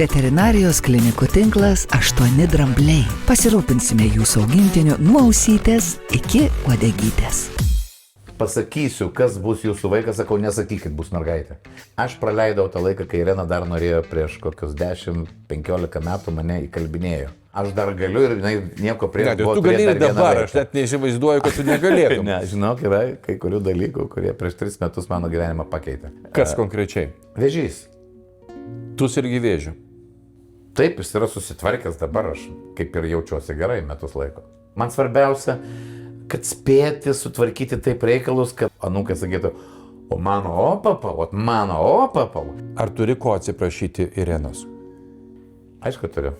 Veterinarijos klinikų tinklas 8 drambliai. Pasirūpinsime jūsų augintiniu nuo ausytės iki uodegytės. Pasakysiu, kas bus jūsų vaikas, sakau, nesakykit, bus mergaitė. Aš praleidau tą laiką, kai Irena dar norėjo prieš kokius 10-15 metų mane įkalbinėjo. Aš dar galiu ir nieko prieš. Tu gali ir dabar, aš net neįsivaizduoju, kad tu negalėtum. Ne, žinok, yra kai kurių dalykų, kurie prieš 3 metus mano gyvenimą pakeitė. Kas konkrečiai? Vėžys. Tu sirgi vėžiu. Taip, jis yra susitvarkęs dabar, aš kaip ir jaučiuosi gerai metus laiko. Man svarbiausia, kad spėti sutvarkyti taip reikalus, kad anūkai sakytų, o mano opapa. Ar turi ko atsiprašyti Irenos? Aišku, turiu.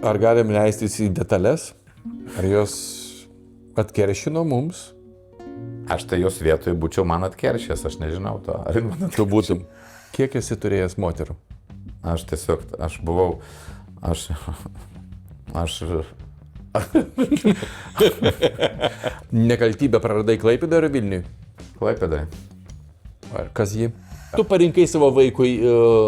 Ar galim leistis į detalės? Ar jos atkeršino mums? Aš tai jos vietoj būčiau man atkeršęs, aš nežinau to. Ar man tu būtum? Kiek esi turėjęs moterų? Aš tiesiog, aš buvau, Nekaltybę praradai Klaipėdoje ar Vilniuje? Klaipėdoje. Ar kas jį? Tu parinkai savo vaikui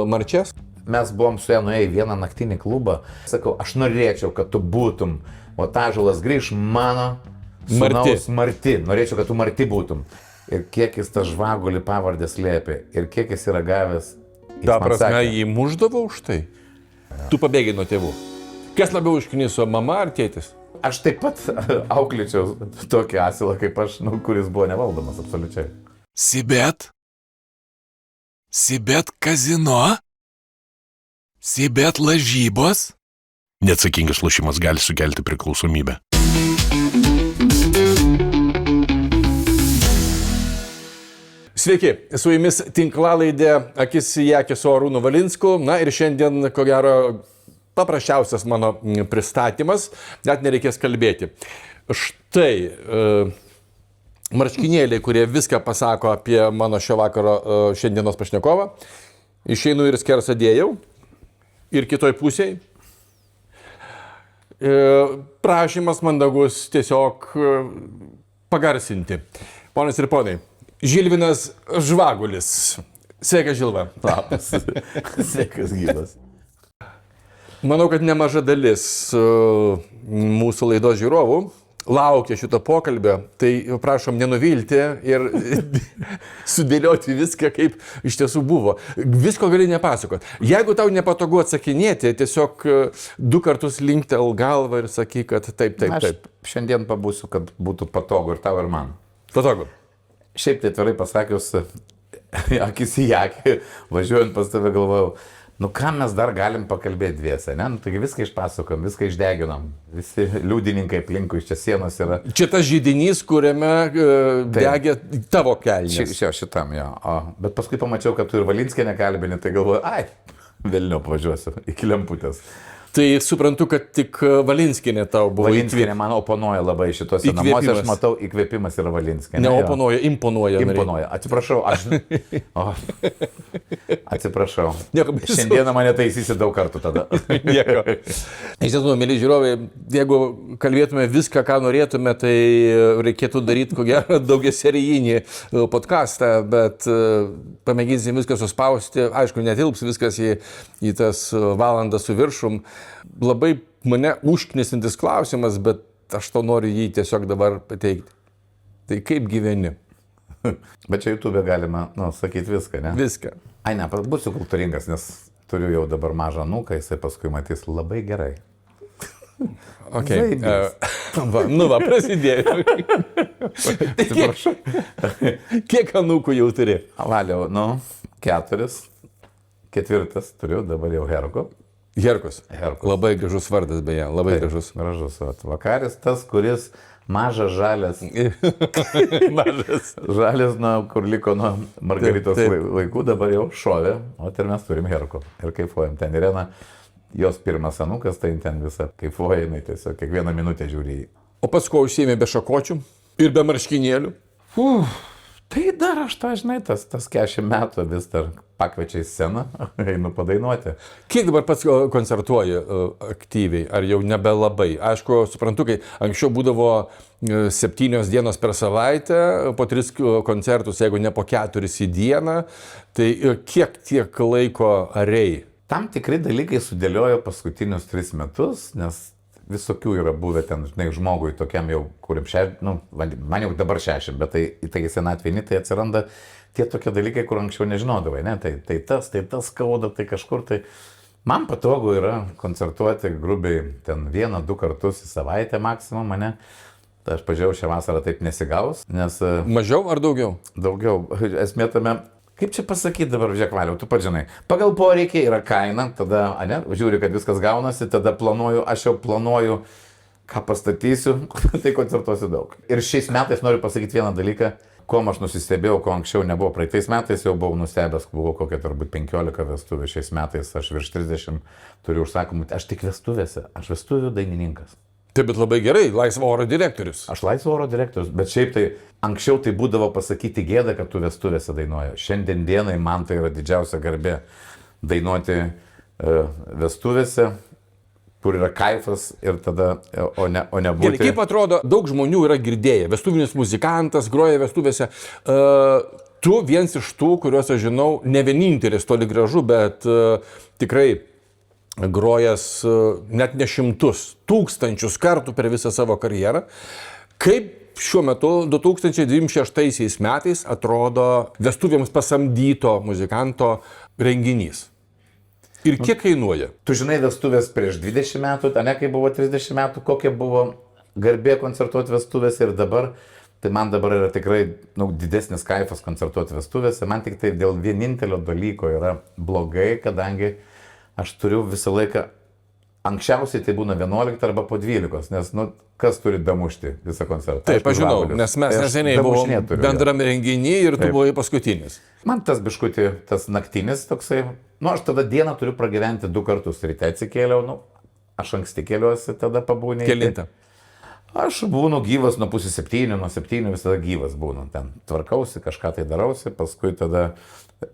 marčias? Mes buvom su ją nuėję į vieną naktinį klubą. Sakau, aš norėčiau, kad tu būtum, o Ąžuolas grįž mano sūnaus Marti. Norėčiau, kad tu Marti būtum. Ir kiek jis tą žvagulį pavardę slėpė, ir kiek jis yra gavęs. Ta prasme, jį muždavo už tai? Tu pabėgai nuo tėvų. Kas labiau užkniso, mama ar tėtis? Aš taip pat auklėčiau tokį asilą kaip aš, kuris buvo nevaldomas absoliučiai. Sibet kazino? Sibet lažybos? Neatsakingas lošimas gali sukelti priklausomybę. Sveiki, su jumis tinklalaidė Akis į akį su Arūnu Valinsku. Na ir šiandien, ko gero, paprasčiausias mano pristatymas, net nereikės kalbėti. Štai marškinėliai, kurie viską pasako apie mano šio vakaro šiandienos pašnekovą. Išeinu ir skersą dėjau. Ir kitoj pusėj. Prašymas mandagus tiesiog pagarsinti. Ponas ir ponai. Žilvinas Žvagulis. Sveikas, Žilva. Labas. Sveikas, gyvas. Manau, kad nemaža dalis mūsų laidos žiūrovų laukia šito pokalbio, tai prašom nenuvilti ir sudėlioti viską, kaip iš tiesų buvo. Visko gali nepasakot. Jeigu tau nepatogu atsakinėti, tiesiog 2 kartus linktel galvą ir sakyk, kad taip. Aš šiandien pabūsiu, kad būtų patogu ir tau, ir man. Patogu. Šiaip tai tvarai pasakius, akis į akį, važiuojant pas tave galvojau, ką mes dar galim pakalbėti dviese, ne? Taigi viską išpasakom, viską išdeginom, visi liudininkai aplinkui iš čia sienos yra. Čia tas židinys, kuriame degė tavo kelnes. Šitam, jo. Bet paskui pamačiau, kad tu ir Valinskienę kalbini, tai galvoju, vėlniau pavažiuosiu iki lemputės. Tai suprantu, kad tik Valinskienė tau buvo Valinskienė man oponuoja labai šitose namuose, aš matau, įkvėpimas yra Valinskienė. Neoponuoja, imponuoja. Imponuoja. Atsiprašau, atsiprašau. Šiandieną mane taisysi daug kartų tada. Nieko. Iš tiesų, mėly žiūrovai, jeigu kalbėtume viską, ką norėtume, tai reikėtų daryti, ko gero, daugiaserijinį podcastą, bet pamėginsim viską suspausti. Aišku, netilps viskas į tas valandas su viršum. Labai mane užknisintis klausimas, bet aš to noriu jį tiesiog dabar pateikti. Tai kaip gyveni? Bet čia YouTube galima, sakyti viską, ne? Viską. Ne, būsiu kultūringas, nes turiu jau dabar mažą anūką, jisai paskui matys labai gerai. Okay. Prasidėjo. Kiek anūkų jau turi? Valiau, 4. 4 turiu, dabar jau Herko. Herkus. Labai gražus vardas, beje, labai gražus. Gražus. Vakaris tas, kuris mažas žalias. Žalias, kur liko nuo Margaritos laikų, dabar jau šovė, o ir mes turim Herko. Ir kaifuojam. Ten Irena, jos pirmas anūkas, tai ten visą kaifuoja, jinai tiesiog kiekvieną minutę žiūri jį. O paskui užsiėmė be šakočių ir be marškinėlių? Tai dar aš tą, žinai, tas 40 metų vis dar pakviečia į sceną, einu padainuoti. Kiek dabar pats koncertuoji aktyviai, ar jau nebelabai? Aišku, suprantu, kai anksčiau būdavo 7 dienos per savaitę, po 3 koncertus, jeigu ne po 4 į dieną, tai kiek tiek laiko arei? tam tikri dalykai sudėliojo paskutinius 3 metus, nes visokių yra buvę ten, žinai, žmogui tokiam jau, kuriam man jau dabar 60, bet tai senatvini, tai atsiranda tie tokie dalykai, kur anksčiau nežinodavai, ne? Tai tas skauda, tai kažkur tai. Man patogu yra koncertuoti grubiai ten 1-2 kartus į savaitę maksimum, ne? Tai aš pažiūrėjau, šią vasarą taip nesigaus, nes... Mažiau ar daugiau? Daugiau. Esmė tame, kaip čia pasakyti dabar, žiūrėk, Valiau, tu pats žinai. Pagal poreikį yra kaina, tada, žiūri, kad viskas gaunasi, tada aš jau planuoju, ką pastatysiu, tai koncertuosiu daug. Ir šiais metais noriu pasakyti vieną dalyką, kuo aš nusistebėjau, ko anksčiau nebuvo. Praeitais metais jau buvau nustebęs, buvo kokia turbūt 15 vestuvių, šiais metais aš virš 30 turiu užsakomų, aš tik vestuvėse, aš vestuvių dainininkas. Taip, bet labai gerai, laisvo oro direktorius. Aš laisvo oro direktorius, bet šiaip tai anksčiau tai būdavo pasakyti gėda, kad tu vestuvėse dainuoji. Šiandien dienai man tai yra didžiausia garbė dainuoti vestuvėse, kur yra kaifas ir tada, o ne būti. Gerai, kaip atrodo, daug žmonių yra girdėję, vestuvinis muzikantas, groja vestuvėse. Tu vienas iš tų, kuriuos aš žinau, ne vienintelis toli gražu, bet tikrai grojęs net ne 100,000 kartų per visą savo karjerą. Kaip šiuo metu 2026 metais atrodo vestuvėms pasamdyto muzikanto renginys? Ir kiek kainuoja? Tu žinai vestuvės prieš 20 metų, ne kai buvo 30 metų, kokia buvo garbė koncertuoti vestuvėse ir dabar. Tai man dabar yra tikrai didesnis kaifas koncertuoti vestuvėse. Man tik tai dėl vienintelio dalyko yra blogai, kadangi aš turiu visą laiką, anksčiausiai tai būna 11 arba po 12, nes, kas turi damušti visą koncertą? Taip, aš žinau, nes mes neseniai buvome bendram renginį ir tu buvai paskutinis. Man tas biškutį, tas naktinis toksai, aš tada dieną turiu pragyventi 2 kartus, ryte atsikėliau, aš anksti keliuosi, tada pabūnė. Kelintą? Aš būnu gyvas nuo 6:30, nuo 7 visada gyvas būnu, ten tvarkausi, kažką tai darausi, paskui tada,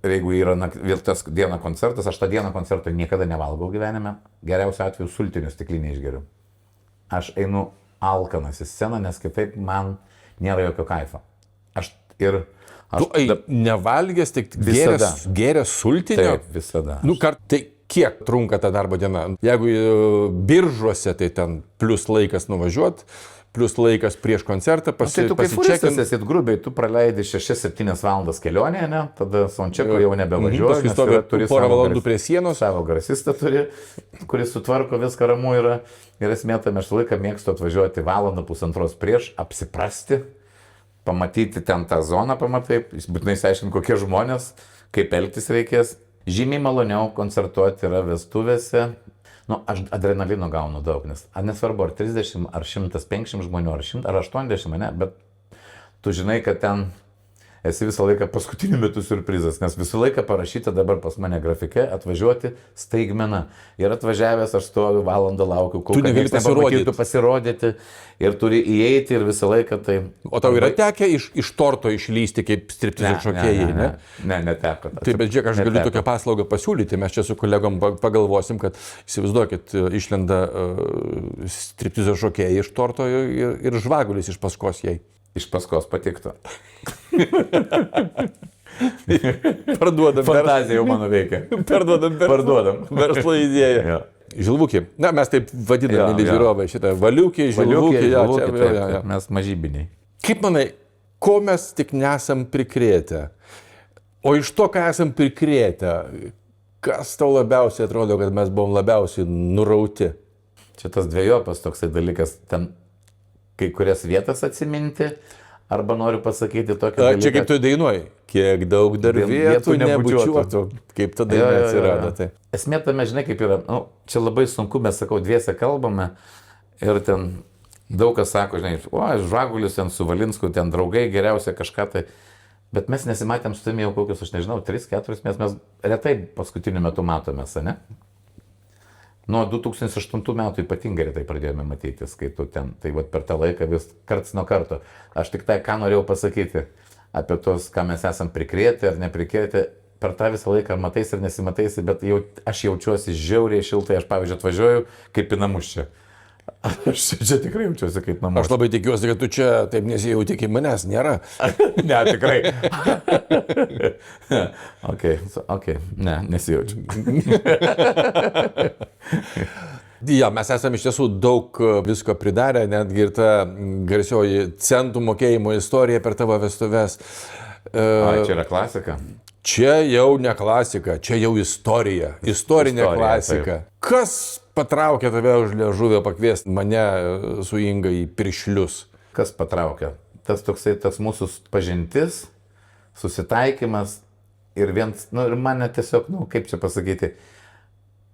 jeigu yra vėl tas dieną koncertas, aš tą dieną koncertą niekada nevalgau gyvenime, geriausiu atveju sultinių stiklinį išgeriu. Aš einu alkanas į sceną, nes kitaip man nėra jokio kaifo. Tu nevalgęs, tik gėręs sultinio? Taip, visada. Tai kiek trunka ta darbo diena? Jeigu biržuose, tai ten plus laikas nuvažiuoti, plus laikas prieš koncertą Tai tu kaip furistas esi grubiai, tu praleidi 6-7 valandas kelionėje, ne? Tada Sončeko jau nebevažiuoji. Paskui stovi porą valandų prie sienos. Savo grasistą turi, kuris sutvarko viską ramu yra. Ir esmė tame, aš laiką mėgstu atvažiuoti valandą pusantros prieš, apsiprasti, pamatyti ten tą zoną, pamatai, būtinai išsiaiškinti, kokie žmonės, kaip elgtis reikės. Žymiai maloniau koncertuoti yra vestuvėse. Aš adrenalino gaunu daug, nes nesvarbu, ar 30, ar 150 žmonių, ar 100, ar 80, ne, bet tu žinai, kad ten esi visą laiką paskutiniu metu surprizas, nes visą laiką parašyta dabar pas mane grafike atvažiuoti staigmena. Ir atvažiavęs aš stoviu valandą laukiu, kol niekas pasirodyti ir turi įeiti ir visą laiką tai... O tau yra tekę iš torto išlysti kaip striptizo šokėjai, ne? Ne, neteko. Taip, bet žiūrėk, aš galiu tokią paslaugą pasiūlyti, mes čia su kolegom pagalvosim, kad įsivaizduokit, išlenda striptizo šokėjai iš torto ir žvagulis iš paskos jai. Iš paskos patiktų. Parduodam. Fantazija jau mano veikia. Parduodam. Verslo idėja. Ja. Žilvukį. Mes taip vadiname, mėly žiūrovai, šitą valiukį, žilvukį. Mes mažybiniai. Kaip manai, ko mes tik nesam prikrėtę? O iš to, ką esam prikrėtę, kas tau labiausiai atrodo, kad mes buvom labiausiai nurauti? Čia tas dviejopas toksai dalykas, ten kai kurias vietas atsiminti, arba noriu pasakyti tokį dalyką. Čia kaip tu dainuoji, kiek daug dar vietų nebučiuotų, kaip ta daina atsirado. Tai. Esmė tame, žinai, kaip yra, čia labai sunku, mes sakau, dviese kalbame ir ten daug kas sako, žinai, Žvagulis ten su Valinsku, ten draugai, geriausia kažką tai, bet mes nesimatėm su tavimi jau kokius, aš nežinau, 3-4 mes retai paskutiniu metu matomės, ne? Nuo 2008 metų ypatingai retai pradėjome matytis, kai tu ten, tai per tą laiką vis karts nuo karto. Aš tik tai, ką norėjau pasakyti apie tos, ką mes esam prikrėti ar neprikrėti, per tą visą laiką mataisi ir nesimataisi, bet aš jaučiuosi žiauriai šiltai, aš pavyzdžiui atvažiuoju kaip į namus čia. Aš čia tikrai jaučiuosi kaip namuose. Aš labai tikiuosi, kad tu čia taip nesijauti, kaip manęs nėra. Ne, tikrai. Ok, ne, nesijaučiu. Ja, mes esame iš tiesų daug visko pridarę, netgi ir ta garsioji centų mokėjimo istorija per tavo vestuves. Čia yra klasika. Čia jau ne klasika, čia jau istorija. Istorinė klasika. Taip. Kas patraukė tave už liežuvio pakviesti mane su Inga į piršlius? Kas patraukė? Tas mūsų pažintis, susitaikymas ir ir mane tiesiog, kaip čia pasakyti,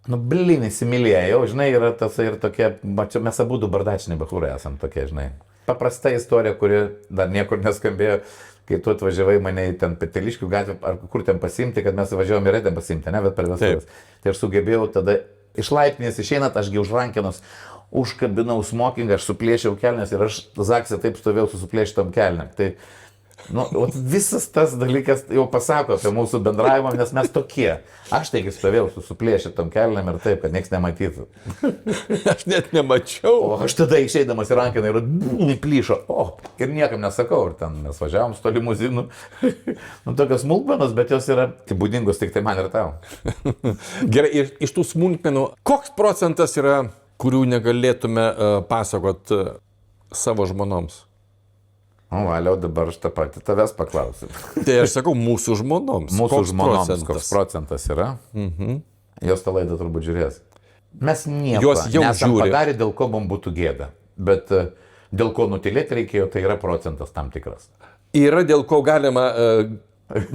įsimylėjau, žinai, yra tas ir tokie, mes abu bardačiniai bachūrai esam tokie, žinai. Paprasta istorija, kuri dar niekur neskambėjo, kai tu atvažiavai mane į ten Peteliškių gatvę, ar kur ten pasimti, kad mes važiavom ir ten pasimti, ne, bet per vestuvės. Tai aš sugebėjau tada iš laiptinės išeinat, ašgi už rankenos užkabinau smokingą, aš suplėšiau kelnes ir aš Zaksė taip stovėjau su suplėšytom kelnėm. Tai visas tas dalykas jau pasako apie mūsų bendravimą, nes mes tokie. Aš taigi stovėjau su suplėšytom kelnėm ir taip, kad nieks nematytų. Aš net nemačiau. O aš tada išeidamas į rankiną ir plyšo. Ir niekam nesakau, ir ten mes važiavom su to limuzinu. Tokios smulkmenos, bet jos yra būdingos tik tai man ir tau. Gerai, iš tų smulkmenų, koks procentas yra, kurių negalėtume pasakot savo žmonoms? Valiau, dabar aš tą patį tavęs paklausiu. Tai aš sakau, mūsų žmonoms. Mūsų žmonoms, koks procentas yra? Jos tą laidą turbūt žiūrės. Mes nieko nesam padarę, dėl ko mums būtų gėda. Bet dėl ko nutylėti reikėjo, tai yra procentas tam tikras. Yra dėl ko galima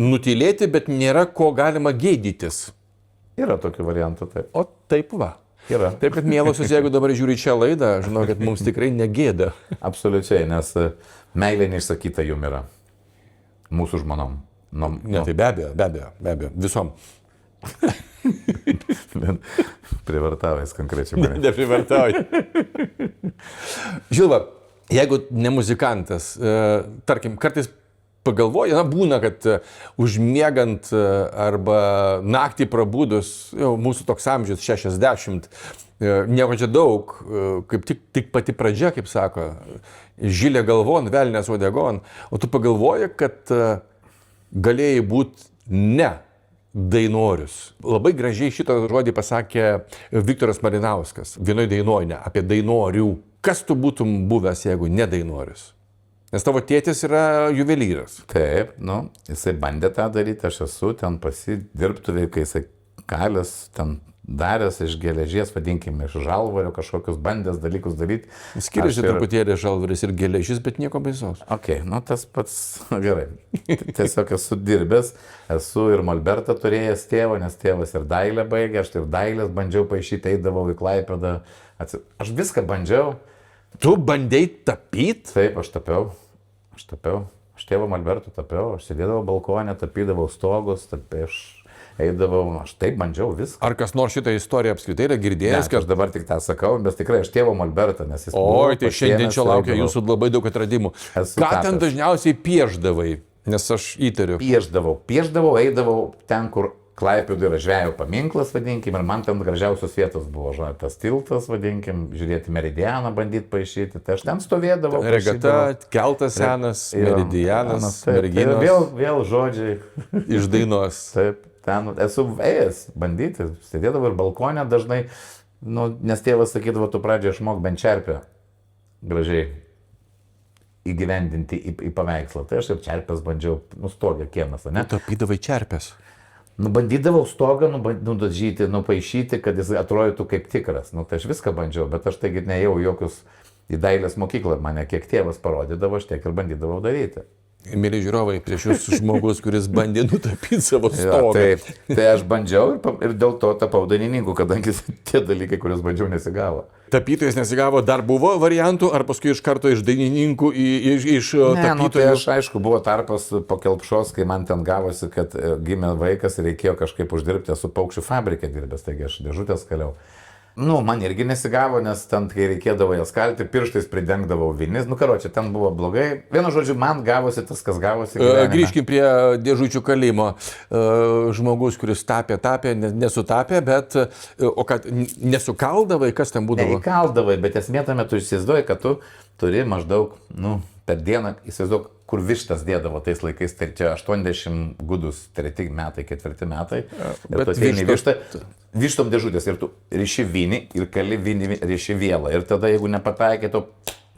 nutylėti, bet nėra ko galima gėdytis. Yra tokių variantų, taip. O taip va. Yra. Taip, kad mielosios, jeigu dabar žiūri šią laidą, žinau, kad mums tikrai negėda. Absoliučiai, nes meilė neišsakyta jum yra. Mūsų žmonom. Ne, tai be abejo, visom. Privartavęs konkrečiai mane. Neprivartauji. Žilva, jeigu ne muzikantas, tarkim, kartais pagalvoji, būna, kad užmiegant arba naktį prabudus, jau mūsų toks amžius 60, nieko čia daug, kaip tik pati pradžia, kaip sako, žilė galvon, velnės uodegon, o tu pagalvoji, kad galėjai būti ne dainorius. Labai gražiai šitą žodį pasakė Viktoras Malinauskas, vienoj dainoj, apie dainorių. Kas tu būtum buvęs, jeigu ne dainorius? Nes tavo tėtis yra juvelyras. Taip, jisai bandė tą daryti, aš esu ten pasidirbtuvė, kai jisai kalės ten daręs iš geležies, vadinkime, iš žalvario kažkokius bandęs dalykus daryti. Skiriasi truputėlį žalvaris ir geležis, bet nieko baisaus. Ok, tas pats gerai. Tiesiog esu dirbęs, esu ir molbertą turėjęs tėvą, nes tėvas ir dailę baigė, aš ir dailės bandžiau paišyti, eidavau į Klaipėdą. Aš viską bandžiau. Tu bandėjai tapyti? Taip, aš tapiau. Aš tėvo molbertų tapiau, aš sėdėdavau balkonę, tapydavau stogus, aš eidavau, aš taip bandžiau viską. Ar kas nors šitą istoriją apskritai yra girdėjęs? Ne, aš dabar tik tą sakau, bet tikrai aš tėvo molbertą, nes jis... Tai šiandien čia laukia jūsų labai daug atradimų. Ką ten dažniausiai piešdavai? Nes aš įtariu. Piešdavau, eidavau ten, kur Klaipėdų yra žvejų paminklas, vadinkim, ir man ten gražiausios vietos buvo, tas tiltas, vadinkim, žiūrėti Meridianą, bandyti paišyti, tai aš ten stovėdavau. Regata, keltas senas, Meridianas, merginos. Vėl žodžiai. Iš dainos. Taip, ten esu ėjęs bandyti, sėdėdavau ir balkonę dažnai, nes tėvas sakydavo, tu pradžiai išmok bent čerpę gražiai įgyvendinti į paveikslą. Tai aš ir čerpės bandžiau, stogę kiemas, ne? Tapydavai čerpės. Bandydavau stogą nudažyti, nupaišyti, kad jis atrodytų kaip tikras. Tai aš viską bandžiau, bet aš taigi neėjau jokius į dailės mokyklą. Mane kiek tėvas parodydavo, aš tiek ir bandydavau daryti. Mėly žiūrovai, prieš jūs žmogus, kuris bandė nutapyti savo stogą. Tai aš bandžiau ir dėl to tapau dainininku, kadangi tie dalykai, kuriuos bandžiau, nesigavo. Tapytojas nesigavo, dar buvo variantų, ar paskui iš karto iš dainininkų, iš tapytojų? Tai aš, aišku, buvo tarpas po Kelpšos, kai man ten gavosi, kad gimė vaikas ir reikėjo kažkaip uždirbti, esu paukščių fabrike dirbęs, taigi aš dėžutės kaliau. Nu, man irgi nesigavo, nes ten, kai reikėdavo jas kalti, pirštais pridengdavau vinis. Nu, karočią, ten buvo blogai. Vienu žodžiu, man gavosi tas, kas gavosi. Grįžkim prie dėžučių kalimo. Žmogus, kuris tapė, nesutapė, bet, o kad nesukaldavai, kas ten būdavo? Neįkaldavai, bet esmė tame tu įsivaizduoji, kad tu turi maždaug, per dieną, įsivaizduok, kur vištas dėdavo tais laikais, tai čia 80 gudus, 3 metai, 4 metai. Bet vištom dėžutės ir tu riši vinį ir kali vinį riši vėlą. Ir tada, jeigu nepataikė, tu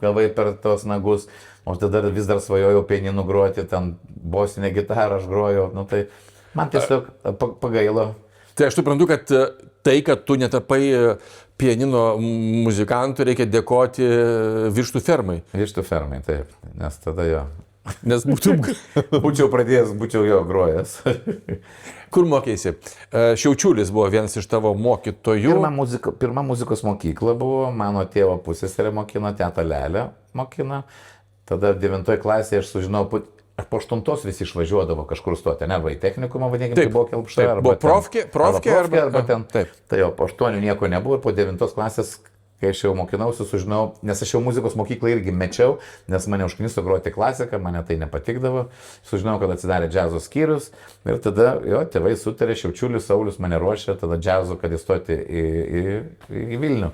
gavai per tos nagus, o tada vis dar svajojau pianinu groti, ten bosinę gitarą aš grojau, tai man tiesiog pagailo. Tai aš suprantu, kad tai, kad tu netapai pianino muzikantų, reikia dėkoti vištų fermai. Vištų fermai, taip, nes tada jo. Nes būčiau pradėjęs, būčiau jo grojęs. Kur mokėsi? Šiaučiulis buvo vienas iš tavo mokytojų. Pirma muzikos mokykla buvo, mano tėvo pusseserė mokino, teta Lelė mokino. Tada 9 klasėje aš sužinojau, po 8 visi išvažiuodavo kažkur stoti, arba į technikumą, vadinkim, tai buvo Kelpša, arba profkė, arba ten. Taip. Tai jau po 8 nieko nebuvo ir po 9 klasės, kai aš jau mokinausi, sužinojau, nes aš jau muzikos mokyklą irgi mečiau, nes mane užkniso groti klasiką, mane tai nepatikdavo. Sužinojau, kad atsidarė džiazo skyrius ir tada jo tėvai sutarė, Šiaučiulis, Saulius mane ruošė, tada džiazo, kad įstoti į Vilnių.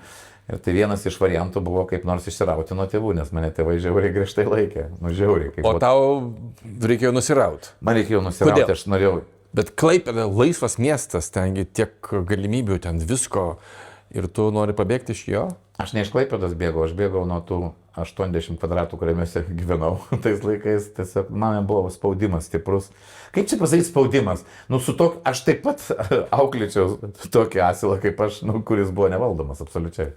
Ir tai vienas iš variantų buvo kaip nors išsirauti nuo tėvų, nes mane tėvai žiauriai griežtai laikė. Žiauriai. O tau reikėjo nusirauti? Man reikėjo nusirauti, aš norėjau. Bet Klaipėda laisvas miestas, tengi tiek galimybių, ten visko. Ir tu nori pabėgti iš jo? Aš ne iš Klaipėdos bėgau, aš bėgau nuo tų 80 kvadratų, kuriuose gyvenau tais laikais. Tiesiog man buvo spaudimas stiprus. Kaip čia pasakyti spaudimas? Aš taip pat auklėčiau tokį asilą, kaip aš, kuris buvo nevaldomas absoliučiai.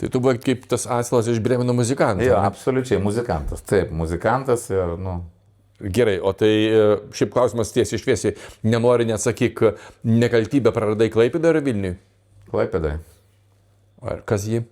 Tai tu buvai kaip tas asilas iš Brėmeno muzikantas. Jo, absoliučiai muzikantas. Taip, muzikantas ir, Gerai, o tai šiaip klausimas tiesiai šviesiai, nenori neatsakyk, nekaltybę praradai Klaipėdą ar Vilniui? Klaipėdai. Ar kas jį?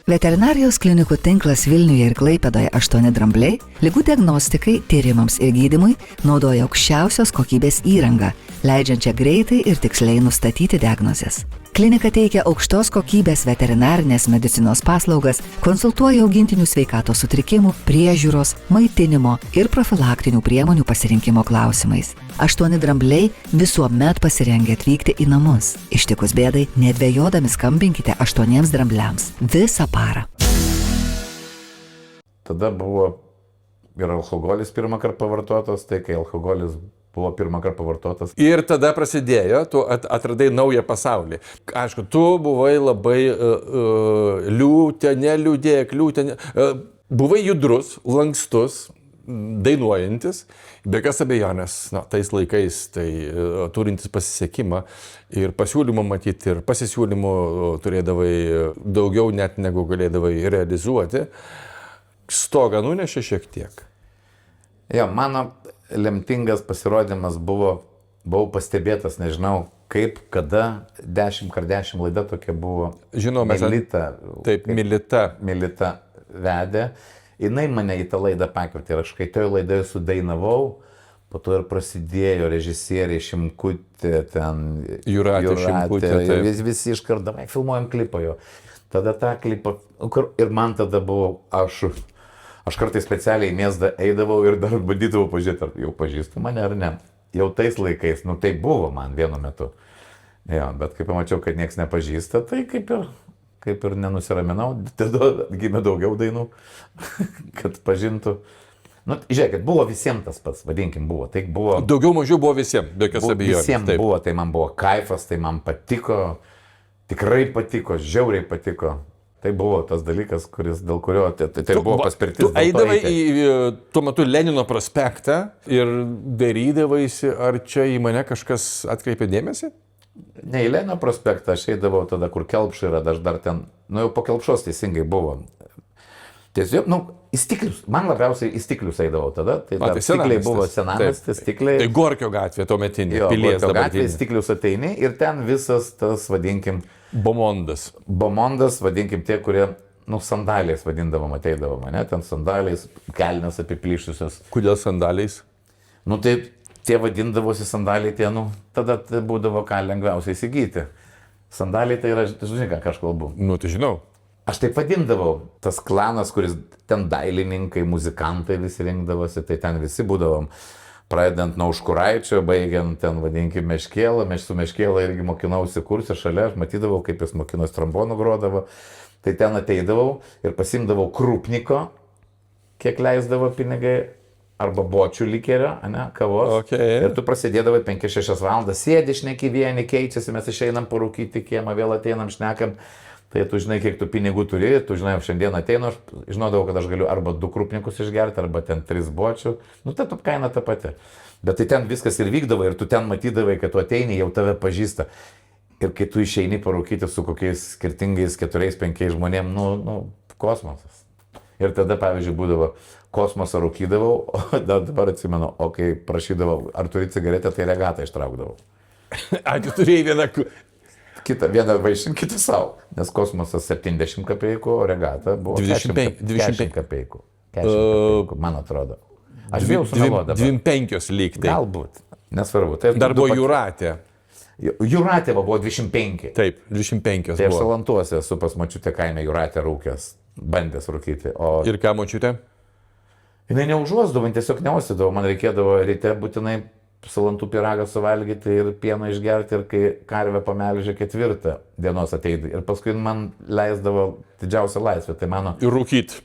Veterinarijos klinikų tinklas Vilniuje ir Klaipėdoje 8 drambliai ligų diagnostikai, tyrimams ir gydymui naudoja aukščiausios kokybės įrangą, leidžiančią greitai ir tiksliai nustatyti diagnozes. Klinika teikia aukštos kokybės veterinarinės medicinos paslaugas, konsultuoja augintinių sveikatos sutrikimų, priežiūros, maitinimo ir profilaktinių priemonių pasirinkimo klausimais. 8 drambliai visuomet pasirengę atvykti į namus. Ištikus bėdai, nedvejodami skambinkite 8 drambliams visą parą. Tada buvo ir alkoholis pirmą kartą pavartotas, tai kai alkoholis buvo pirmą kartą pavartotas. Ir tada prasidėjo, tu atradai naują pasaulį. Aišku, tu buvai labai liūdėk, buvai judrus, lankstus, dainuojantis, be jokios abejonės, tais laikais, tai turintis pasisekimą ir pasiūlymų matyti, ir pasisiūlymų turėdavai daugiau net negu galėdavai realizuoti. Stogą nunešė šiek tiek. Jo, mano lemtingas pasirodymas buvau pastebėtas, nežinau kaip, kada, 10x10 laida tokia buvo. Žinoma, Milita vedė. Jinai mane į tą laidą pakvietė ir aš kai toje laidoje sudainavau, po to ir prasidėjo režisieriai Šimkutė, ten Jūratė Šimkutė. Visi iškart, filmuojam klipą jo. Tada tą klipą, ir man tada buvo Aš kartais specialiai į miestą eidavau ir dar bandydavau pažiūrėti, ar jau pažįstu mane ar ne. Jau tais laikais, tai buvo man vienu metu. Jo, bet kai pamačiau, kad nieks nepažįsta, tai kaip ir nenusiraminau, tada gimė daugiau dainų, kad pažintų. Žiūrėkit, buvo visiems tas pats, vadinkim, buvo. Tai buvo daugiau mažiau buvo visiems, be jokios abejonės. Visiems buvo, tai man buvo kaifas, tai man patiko, tikrai patiko, žiauriai patiko. Tai buvo tas dalykas, dėl kurio tai buvo paspirtis. Tu eidavai į tuo metu Lenino prospektą ir darydavaisi, ar čia į mane kažkas atkreipė dėmesį? Ne, į Lenino prospektą aš eidavau tada, kur Kelpša yra, aš dar ten, jau po Kelpšos teisingai buvo. Tiesiog, į Stiklius, man labiausiai į Stiklius eidavau tada, tai Stikliai buvo senamiestis, Stikliai. Tai Gorkio gatvė tuometinė, pilies dabartinė. Gorkio gatvė, Stiklius ateini ir ten visas tas, vadinkim, Bomondas, vadinkim, tie, kurie, sandaliais vadindavom, ateidavom, ne, ten sandaliais, kelnes apiplyšusios. Kodėl sandaliais? Tai tie vadindavosi sandaliai, tie, tada būdavo ką lengviausiai įsigyti. Sandaliai tai yra, žinai, ką aš kalbu. Nu, tai žinau. Aš taip vadindavau, tas klanas, kuris ten dailininkai, muzikantai visi rinkdavosi, tai ten visi būdavom, pradedant nuo Užkuraičio, baigiant ten, vadinkime, Meškėlą, su Meškėlą irgi mokinausi kursą šalia, aš matydavau, kaip jis mokinos trombonų grodavo, tai ten ateidavau ir pasimdavau krupniko, kiek leisdavo pinigai, arba bočių likerio, ne, kavos. Okay. Ir tu prasidėdavai 5-6 valandas, sėdi, šneki vieni, keičiasi, mes išeinam parūkyti kiemą, vėl ateinam, šnekam. Tai tu žinai, kiek tu pinigų turi, tu žinai, šiandien ateinu, aš žinodavau, kad aš galiu arba 2 krupnikus išgerti, arba ten 3 bočių. Nu, tai tu kaina ta pati. Bet tai ten viskas ir vykdavo, ir tu ten matydavai, kad tu ateini, jau tave pažįsta. Ir kai tu išeini parūkyti su kokiais skirtingais 4-5 žmonėm, nu, kosmosas. Ir tada, pavyzdžiui, būdavo kosmosą rūkydavau, o dabar atsimenu, o kai prašydavau, ar turi cigaretę, tai regatą ištraukdavau. A, tu turėjai Vieną vaišin, kitą savo, nes kosmosas 70 kapeikų, o regata buvo 25 kapeikų. 40 kapeikų, man atrodo. Aš bijau sumeluoti dabar. 25 lyg tai. Galbūt, nesvarbu. Tai dar buvo Jūratė. Jūratė buvo 25. Taip, 25 tai buvo. Aš Salantuose esu pas močiutę kaime Jūratė rūkęs, bandęs rūkyti. Ir ką močiutė? Jinai neužuosdavo, tiesiog neusidavo, man reikėdavo ryte būtinai Salantų pyragą suvalgyti ir pieną išgerti, ir kai karvę pamelžė 4 dienos ateidai. Ir paskui man leisdavo didžiausią laisvę, tai mano... Ir rūkyti.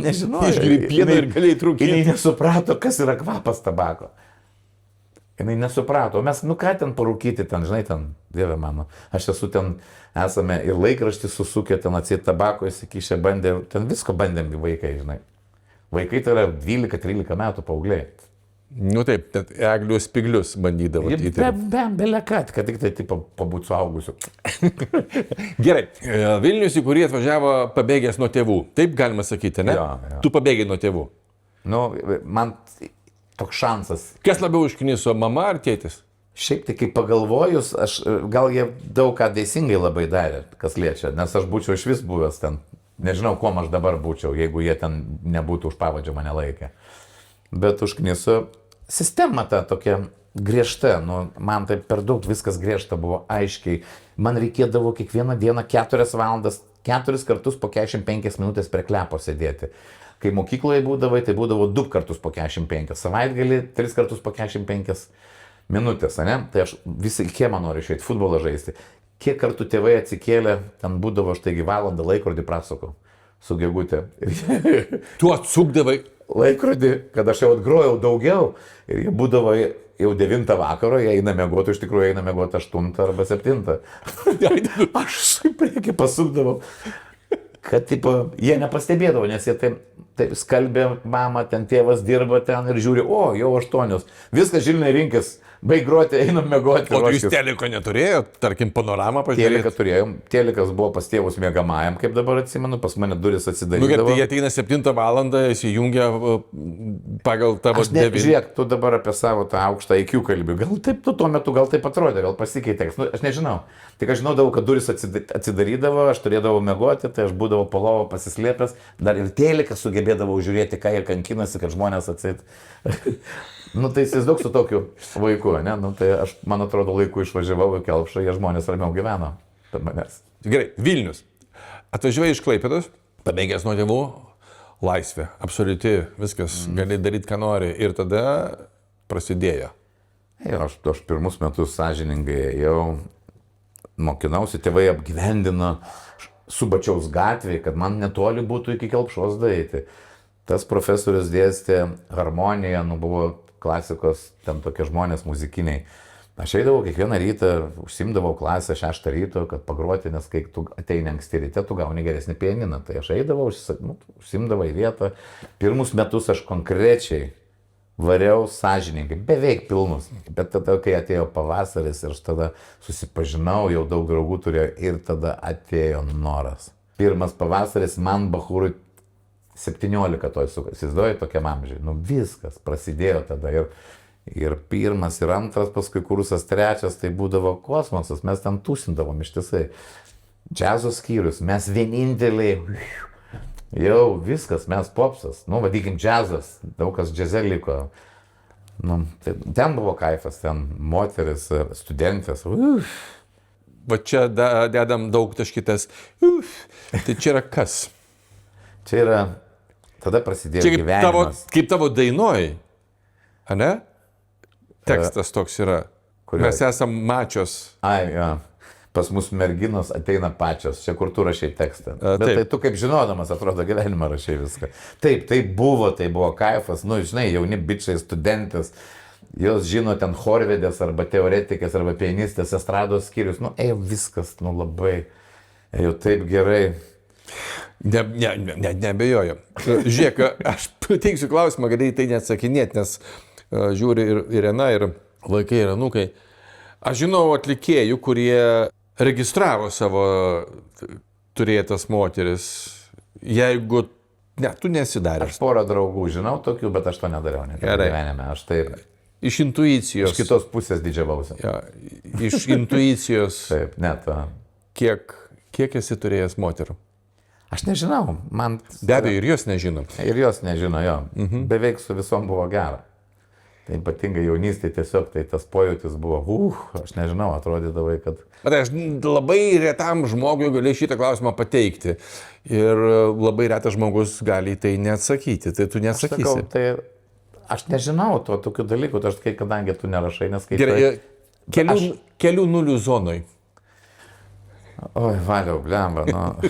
Nežinau. Išgeri pieną ir galėjai rūkyti. Jinai nesuprato, kas yra kvapas tabako. Jinai nesuprato. O mes, ką ten parūkyti, ten, žinai, ten, Dieve mano. Aš esu ten, esame ir laikraštį susukę, ten atseit tabako įsikišę, bandė, ten visko bandėm vaikai, žinai. Vaikai tai yra 12-13 metų paaugliai. Nu taip, eglių spiglius bandydavo. Belekat, kad tik tai pabūti suaugusiu. Gerai, Vilnius, į kurį atvažiavo pabėgęs nuo tėvų. Taip galima sakyti, ne? Jo. Tu pabėgai nuo tėvų. Nu, man toks šansas. Kas labiau užkniso, mama ar tėtis? Šiaip tai, kai pagalvojus, gal jie daug ką teisingai labai darė, kas liečia, nes aš būčiau iš vis buvęs ten. Nežinau, kuo aš dabar būčiau, jeigu jie ten nebūtų už pavadžio mane laikę. Bet užkniso sistema ta tokia griežta, nu, man tai per daug viskas griežta buvo, aiškiai. Man reikėdavo kiekvieną dieną 4 valandas, 4 kartus po 45 minutės prie klepo sėdėti. Kai mokykloje būdavai, tai būdavo 2 kartus po 45, savaitgalį 3 kartus po 45 minutės, ne? Tai aš visą kiemą noriu išeiti, futbolą žaisti. Kiek kartų tėvai atsikėlė, ten būdavo aš taigi valandą laikrodį prasukau su gegutė. Tu atsukdavai laikrodį, kad aš jau atgrojau daugiau ir jie būdavo jau 9 vakaro, jie eina mėgoti, iš tikrųjų eina mėgoti 8 arba 7. Aš į priekį pasukdavau, kad tipo, jie nepastebėdavo, nes jie taip skalbė mamą, ten tėvas dirba ten ir žiūri, o jau 8, viskas Žilvinai rinkis. Baig groti, einam mėgoti. O jūs teliko neturėjot, tarkim, panoramą pažiūrėti? Teliką turėjom, telikas buvo pas tėvus mėgamajam, kaip dabar atsimenu, pas mane duris atsidarydavo. Tai jie ateina 7 valandą, įsijungia pagal tavo 9. Žiūrėk, tu dabar apie savo tą aukštą IQ kalbį, gal taip tu tuo metu, gal taip atrodė, gal pasikeitė, nu, aš nežinau. Tik aš žinodavau, kad duris atsidarydavo, aš turėdavau mėgoti, tai aš būdavau po lovą pasislėpęs, dar ir teliką sugebėdavau žiūrėti, ką jie kankinasi, kad žmonės atsit. Nu tai įsivaizduok su tokiu vaiku, ne? Nu tai aš, man atrodo, laiku išvažiavau į Kelpšą, jie žmonės ramiau gyveno. Gerai, Vilnius. Atvažiuoji iš Klaipėdos, pabėgęs nuo tėvų, laisvė, absoliuti, viskas, gali daryti, ką nori. Ir tada prasidėjo. Aš pirmus metus sąžiningai ėjau, mokinausi, tėvai apgyvendino Subačiaus gatvėje, kad man netoli būtų iki Kelpšos daeiti. Tas profesorius dėstė harmoniją, buvo klasikos, ten tokie žmonės muzikiniai. Aš eidavau kiekvieną rytą, užsimdavau klasę 6 ryto, kad pagroti, nes kai tu ateini anksti ryte, tu gauni geresnį pianiną. Tai aš eidavau, užsimdavau į vietą. Pirmus metus aš konkrečiai variau sąžininkai, beveik pilnus. Bet tada, kai atėjo pavasaris ir aš tada susipažinau, jau daug draugų turėjau ir tada atėjo noras. Pirmas pavasaris man bachūrui 17 toj sukas, įsivaizduoji tokiam amžiui. Nu viskas prasidėjo tada ir pirmas, ir antras, paskui kursas 3, tai būdavo kosmosas, mes ten tūsindavom ištisai. Džiazo skyrius, mes vieninteliai, jau viskas, mes popsas, nu vadikim džiazas, daug kas džiaze liko. Nu, ten buvo kaifas, ten moteris, studentės. va čia dedam daug taškytas. Tai čia yra kas? Čia yra, tada prasidėjo Čia gyvenimas. kaip tavo dainoj, ane? Tekstas toks yra. Kurioj? Mes esam mačios. Ai, jo. Pas mus merginos ateina pačios, čia kur tu rašai tekstą. Bet taip. tai tu kaip žinodamas, atrodo, gyvenimą rašai viską. Taip, tai buvo kaifas, nu, žinai, jauni bičiai, studentės, jos žino ten chorvedės arba teoretikės arba pianistės, estrados skyrius, nu, viskas, nu, labai, taip gerai. Nebejoju. Žiūrėk, aš pateiksiu klausimą, gali tai neatsakinėti, nes žiūri ir Irena, ir vaikai, ir anūkai. Aš žinau atlikėjų, kurie registravo savo turėtas moteris. Jeigu, tu nesidaręs. Aš porą draugų žinau tokių, bet aš to nedariau, gyvenime. Aš taip. Iš intuicijos. Iš kitos pusės didžiavausi. Ja, iš intuicijos. Taip, net. Kiek esi turėjęs moterų? Aš nežinau, man... Be abejo, ir jos nežino. Ir jos nežino, jo. Beveik su visom buvo gera. Tai ypatingai jaunystėje tiesiog tai tas pojūtis buvo, aš nežinau, atrodydavai, kad... Bet aš labai retam žmogui galiu šitą klausimą pateikti. Ir labai retas žmogus gali tai neatsakyti. Tai tu neatsakysi. Aš sakau, aš nežinau tokių dalykų, kadangi tu nerašai, neskaitai. Gerai, kelių nulių zonoj. Oi, valiau, blemba, nu...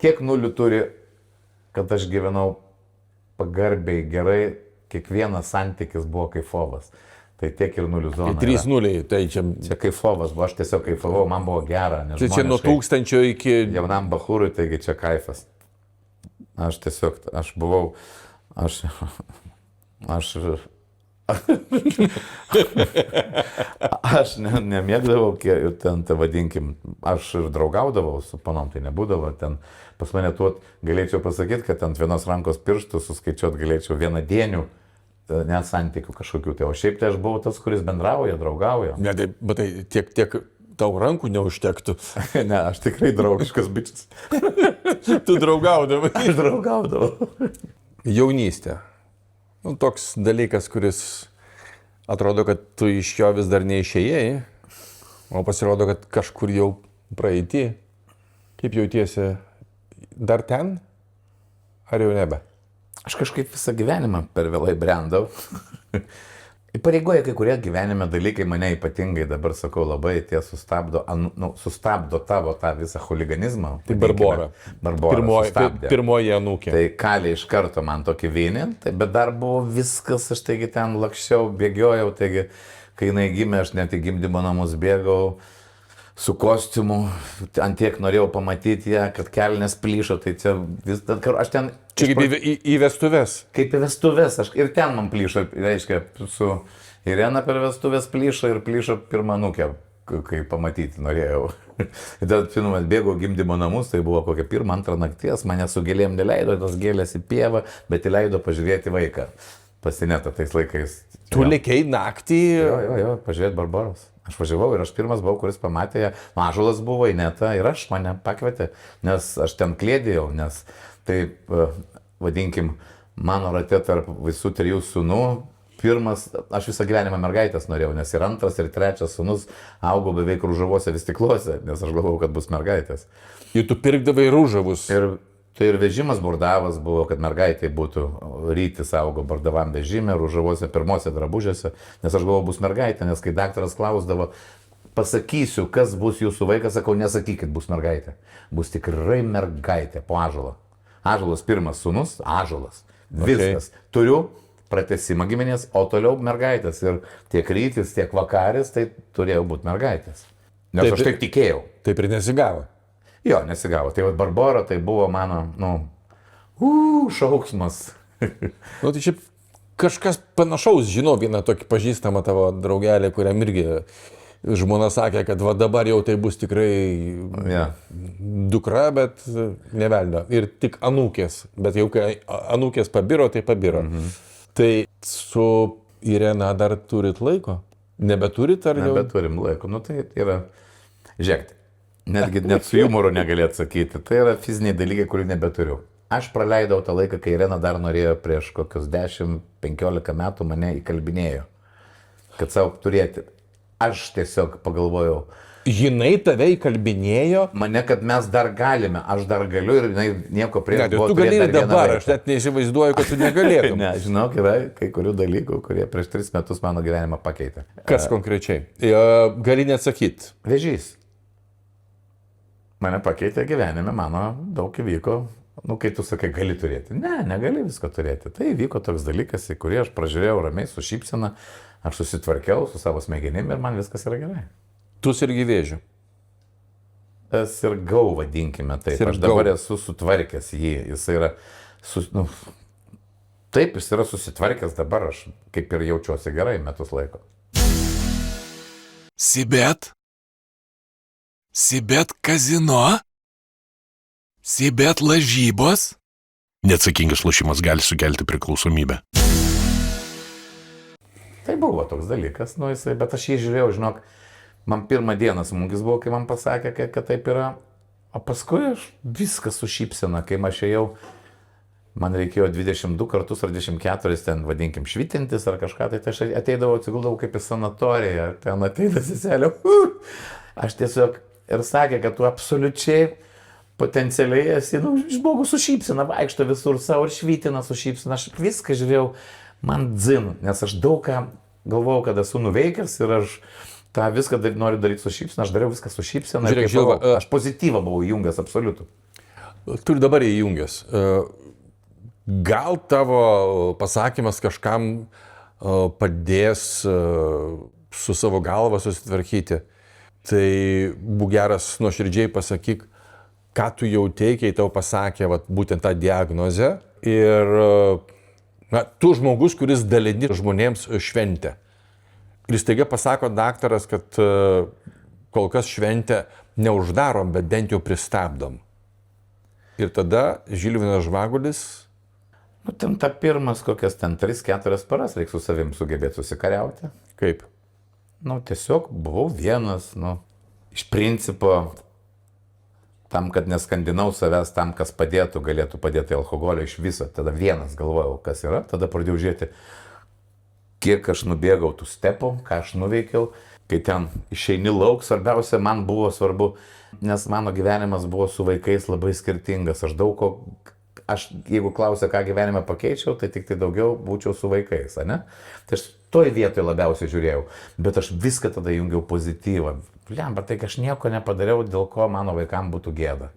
Kiek nulių turi, kad aš gyvenau pagarbiai gerai, kiekvienas santykis buvo kaifovas. Tai tiek ir nulių zona. 3 nuliai, tai čia... Čia kaifovas buvo, aš tiesiog kaifavau, man buvo gera. Tai čia nuo 1000 iki... Jaunam bachūrui, taigi čia kaifas. Aš tiesiog, aš buvau, aš nemėgdavau, ten, vadinkim, aš ir draugaudavau su panom, tai nebūdavo ten. Pas mane tuot galėčiau pasakyti, kad ant vienos rankos pirštų suskaičiuot galėčiau vienadienių net santykių kažkokių. Tai, o šiaip tai aš buvau tas, kuris bendrauja, draugauja. Ne, bet tai tiek tau rankų neužtektų. Ne, aš tikrai draugiškas bičias. Tu draugaudavai. Aš draugaudavau. Jaunystė. Nu, toks dalykas, kuris atrodo, kad tu iš jo vis dar neišėjai, o pasirodo, kad kažkur jau praeitį. Kaip jautiesi? Dar ten? Ar jau nebe? Aš kažkaip visą gyvenimą per vėlai brendau. Įpareigoja kai kurie gyvenime dalykai mane ypatingai, dabar sakau, labai tie sustabdo tavo tą visą huliganizmą. Tai Barbora. Pirmoji anūkė. Tai kalė iš karto man tokį vynį, bet dar buvo viskas, aš taigi ten lakščiau, bėgiojau, taigi kai jinai gimė, aš net į gimdymo namus bėgau su kostiumu, ant tiek norėjau pamatyti ją, kad kelnes plyšo, tai čia vis, aš ten... Čia kaip į vestuves. Kaip į vestuves, ir ten man plyšo, reiškia, su Irena per vestuves plyšo ir plyšo pirmą anūkę, kai pamatyti norėjau. Ir tada, bėgau gimdymo namus, tai buvo kokia 1-2 nakties, mane su gėlėm neleido, tos gėlės į pievą, bet įleido pažiūrėti vaiką. Pasineta tais laikais. Tu lėkei naktį? Jo, pažiūrėti Barbaros. Aš važiavau ir aš pirmas buvau, kuris pamatė ją. Mažulas buvo Ineta ir aš mane pakvietė, nes aš ten klėdėjau, nes taip, vadinkim, mano rate tarp visų 3 sūnų, pirmas, aš visą gyvenimą mergaitės norėjau, nes ir 2 ir 3 sūnus augo beveik rūžavose vystikluose, nes aš galvojau, kad bus mergaitės. Ir tu pirkdavai rūžavus. Tai ir vežimas burdavas buvo, kad mergaitai būtų, rytis augo burdavam vežime, rūžavose pirmose drabužiuose, nes aš galvojau, bus mergaitė, nes kai daktaras klausdavo, pasakysiu, kas bus jūsų vaikas, sakau, nesakykit, bus mergaitė. Bus tikrai mergaitė po ąžuolo. Ąžuolas pirmas sūnus, ąžuolas. Viskas. Turiu pratesimą giminės, o toliau mergaitės. Ir tiek rytis, tiek vakaris, tai turėjo būti mergaitės. Nes aš taip tikėjau. Taip ir nesigavo. Jo, nesigavo. Tai Barbora, tai buvo mano, šauksmas. Tai čia kažkas panašaus, žinau, vieną tokį pažįstamą tavo draugelį, kuriam irgi žmona sakė, kad va dabar jau tai bus tikrai dukra, bet nevelnio. Ir tik anūkės. Bet jau kai anūkės pabiro, tai pabiro. Tai su Irena dar turit laiko? Nebeturit ar jau? Nebeturim laiko. Tai yra, žiūrėkite, net su jumoru negali atsakyti. Tai yra fiziniai dalykai, kurių nebeturiu. Aš praleidau tą laiką, kai Irena dar norėjo prieš kokius 10-15 metų mane įkalbinėjo. kad savo turėti. Aš tiesiog pagalvojau, Jinai tave įkalbinėjo. mane, kad mes dar galime, aš dar galiu ir jinai nieko prieš. Ne, tu gali ir dabar, aš net neįsivaizduoju, kad tu negalėtum. Ne, žinok, yra kai kurių dalykų, kurie prieš 3 metus mano gyvenimą pakeitė. Kas konkrečiai? Gali neatsakyti. Vėžys. Mane pakeitė gyvenime, mano daug įvyko. Nu, kai tu sakai, gali turėti. Ne, negali visko turėti. Tai įvyko toks dalykas, į kurį aš pražiūrėjau ramiai su šypsena, aš susitvarkiau su savo smegenim ir man viskas yra gerai. Tu irgi vėžiu. Sirgau, vadinkime taip. Aš dabar esu sutvarkęs jį. Jis yra, taip, jis yra susitvarkęs dabar, aš kaip ir jaučiuosi gerai metus laiko. Sibet? Sibet kazino? Sibet lažybos? Neatsakingas lošimas gali sukelti priklausomybę. Tai buvo toks dalykas, nu jisai, bet aš jį žiūrėjau, žinok, man pirmą dieną smūgis buvo, kai man pasakė, kad taip yra, o paskui aš viską su šypsena, kai aš ėjau, man reikėjo 22 kartus ar 24 ten, vadinkim, švitintis ar kažką, tai aš ateidavau, atsiguldavau kaip į sanatoriją, ten ateidavo seselė, aš tiesiog ir sakė, kad tu absoliučiai potencialiai esi, nu, žmogus su šypsena, vaikšto visur savo ir švitina su šypsena, aš viską žiūrėjau, man dzin, nes aš daug ką galvojau, kad esu nuveikęs ir aš tą viską noriu daryti su šypsena, aš dariau viską su šypsena. Žiūrėk, Žilva, aš pozityvą buvau įjungęs, absoliutų. Tu ir dabar įjungęs. Gal tavo pasakymas kažkam padės su savo galva susitvarkyti. Tai būk geras, nuoširdžiai pasakyk, ką tu jautei, kai tau pasakė būtent tą diagnozę. Ir tu žmogus, kuris dalini žmonėms šventę. Ir staiga pasako daktaras, kad kol kas šventę neuždarom, bet bent jau pristabdom. Ir tada Žilvinas Žvagulis. Nu, ten ta pirmas kokias ten 3-4 paras reikia su savim sugebėti susikariauti. Kaip? Nu, tiesiog buvau vienas, nu, iš principo, tam, kad neskandinau savęs, tam, kas padėtų, galėtų padėti alkoholio iš viso. Tada vienas galvojau, kas yra, tada pradėjau žiūrėti, kiek aš nubėgau tų stepų, ką aš nuveikiau, kai ten išeini lauk, svarbiausia man buvo svarbu, nes mano gyvenimas buvo su vaikais labai skirtingas. Aš daug ko, jeigu klausia, ką gyvenime pakeičiau, tai tik tai daugiau būčiau su vaikais, ne? Tai aš toj vietoje labiausiai žiūrėjau, bet aš viską tada jungiau pozityvą. Lemba, tai aš nieko nepadariau, dėl ko mano vaikam būtų gėda.